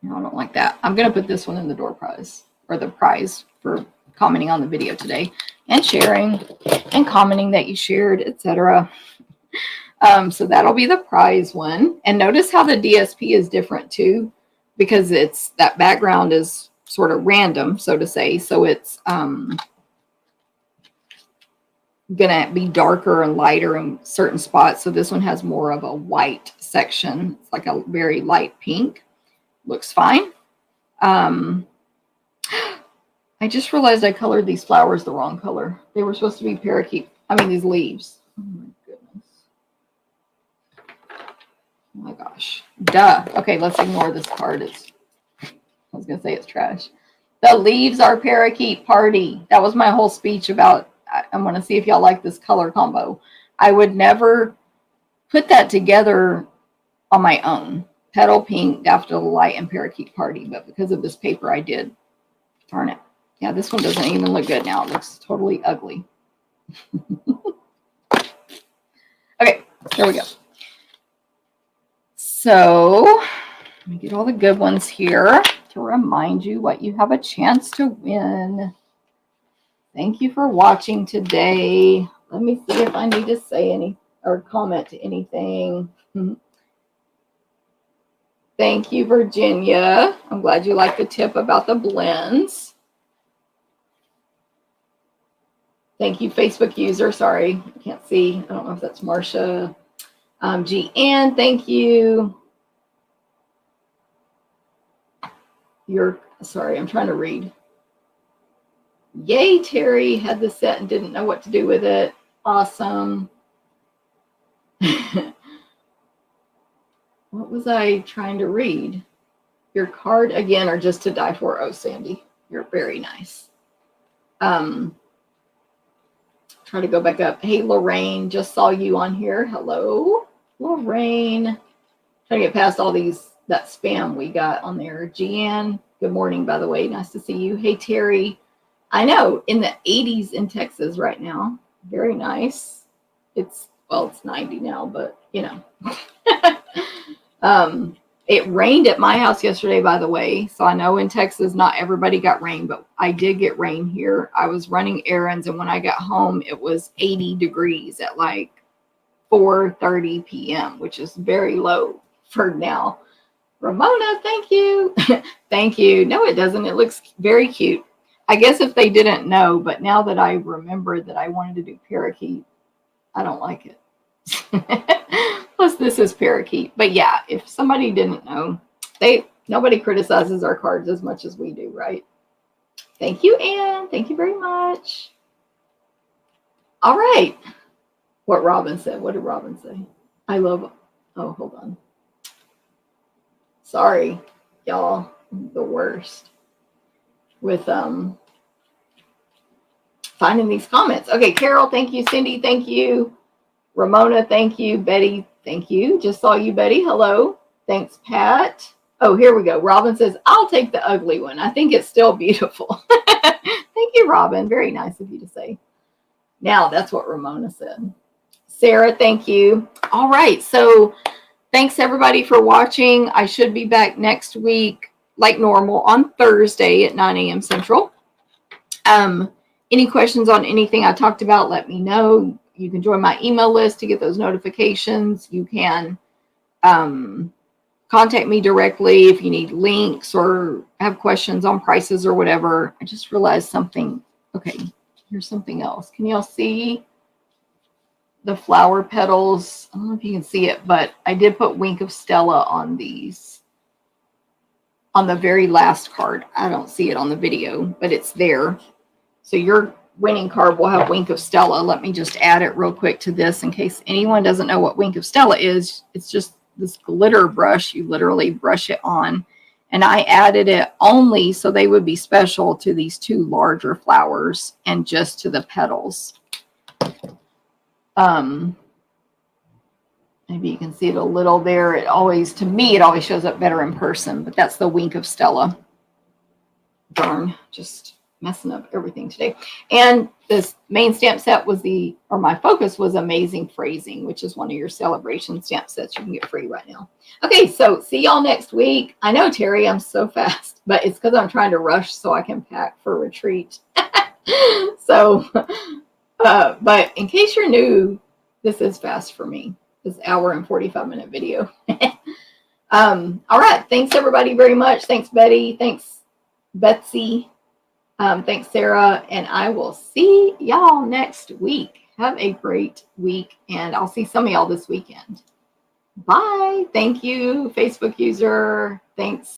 No, I don't like that. I'm going to put this one in the door prize, or the prize for commenting on the video today and sharing and commenting that you shared, etc. So that'll be the prize one. And notice how the DSP is different too, because it's that background is sort of random, so to say. So it's gonna be darker and lighter in certain spots. So this one has more of a white section. It's like a very light pink. Looks fine. I just realized I colored these flowers the wrong color. They were supposed to be parakeet. I mean, these leaves. Oh my goodness. Oh my gosh. Duh. Okay, let's ignore this card. I was going to say it's trash. The leaves are parakeet party. That was my whole speech about, I'm going to see if y'all like this color combo. I would never put that together on my own. Petal pink, daffodil light, and parakeet party. But because of this paper, I did. Darn it. Yeah, this one doesn't even look good now. It looks totally ugly. Okay, there we go. So, let me get all the good ones here to remind you what you have a chance to win. Thank you for watching today. Let me see if I need to say any or comment to anything. Thank you, Virginia. I'm glad you like the tip about the blends. Thank you, Facebook user. Sorry, I can't see. I don't know if that's Marcia. G-Ann, thank you. Sorry, I'm trying to read. Yay, Terry had the set and didn't know what to do with it. Awesome. What was I trying to read? Your card again, or just to die for? Oh, Sandy, you're very nice. Try to go back up. Hey, Lorraine, just saw you on here. Hello, Lorraine. Trying to get past all that spam we got on there. Jeanne, good morning, by the way. Nice to see you. Hey, Terry. I know, in the 80s in Texas right now. Very nice. It's 90 now, but you know. It rained at my house yesterday, by the way. So I know in Texas, not everybody got rain, but I did get rain here. I was running errands, and when I got home, it was 80 degrees at like 4:30 p.m., which is very low for now. Ramona, thank you. Thank you. No, it doesn't. It looks very cute. I guess if they didn't know, but now that I remembered that I wanted to do parakeet, I don't like it. Plus, this is parakeet. But yeah, if somebody didn't know, nobody criticizes our cards as much as we do, right? Thank you, Anne. Thank you very much. All right. What Robin said. What did Robin say? I love. Oh, hold on. Sorry, y'all. The worst with finding these comments. Okay, Carol, thank you. Cindy, thank you. Ramona, thank you. Betty, thank you. Just saw you, Betty. Hello. Thanks, Pat. Oh, here we go. Robin says, I'll take the ugly one. I think it's still beautiful. Thank you, Robin. Very nice of you to say. Now, that's what Ramona said. Sarah, thank you. All right. So thanks, everybody, for watching. I should be back next week, like normal, on Thursday at 9 a.m. Central. Any questions on anything I talked about, let me know. You can join my email list to get those notifications. You can contact me directly if you need links or have questions on prices or whatever. I just realized something. Okay, here's something else. Can y'all see? the flower petals. I don't know if you can see it, but I did put Wink of Stella on these on the very last card. I don't see it on the video, but it's there. So your winning card will have Wink of Stella. Let me just add it real quick to this in case anyone doesn't know what Wink of Stella is. It's just this glitter brush. You literally brush it on. And I added it only so they would be special to these two larger flowers and just to the petals. Maybe you can see it a little there. It always, to me, it always shows up better in person, but that's the Wink of Stella. Darn, just messing up everything today. And this main stamp set was my focus was Amazing Phrasing, which is one of your celebration stamp sets you can get free right now. Okay, so see y'all next week. I know, Terry, I'm so fast, but it's because I'm trying to rush so I can pack for retreat. So, but in case you're new, this is fast for me. This hour and 45-minute video. All right. Thanks, everybody, very much. Thanks, Betty. Thanks, Betsy. Thanks, Sarah. And I will see y'all next week. Have a great week. And I'll see some of y'all this weekend. Bye. Thank you, Facebook user. Thanks.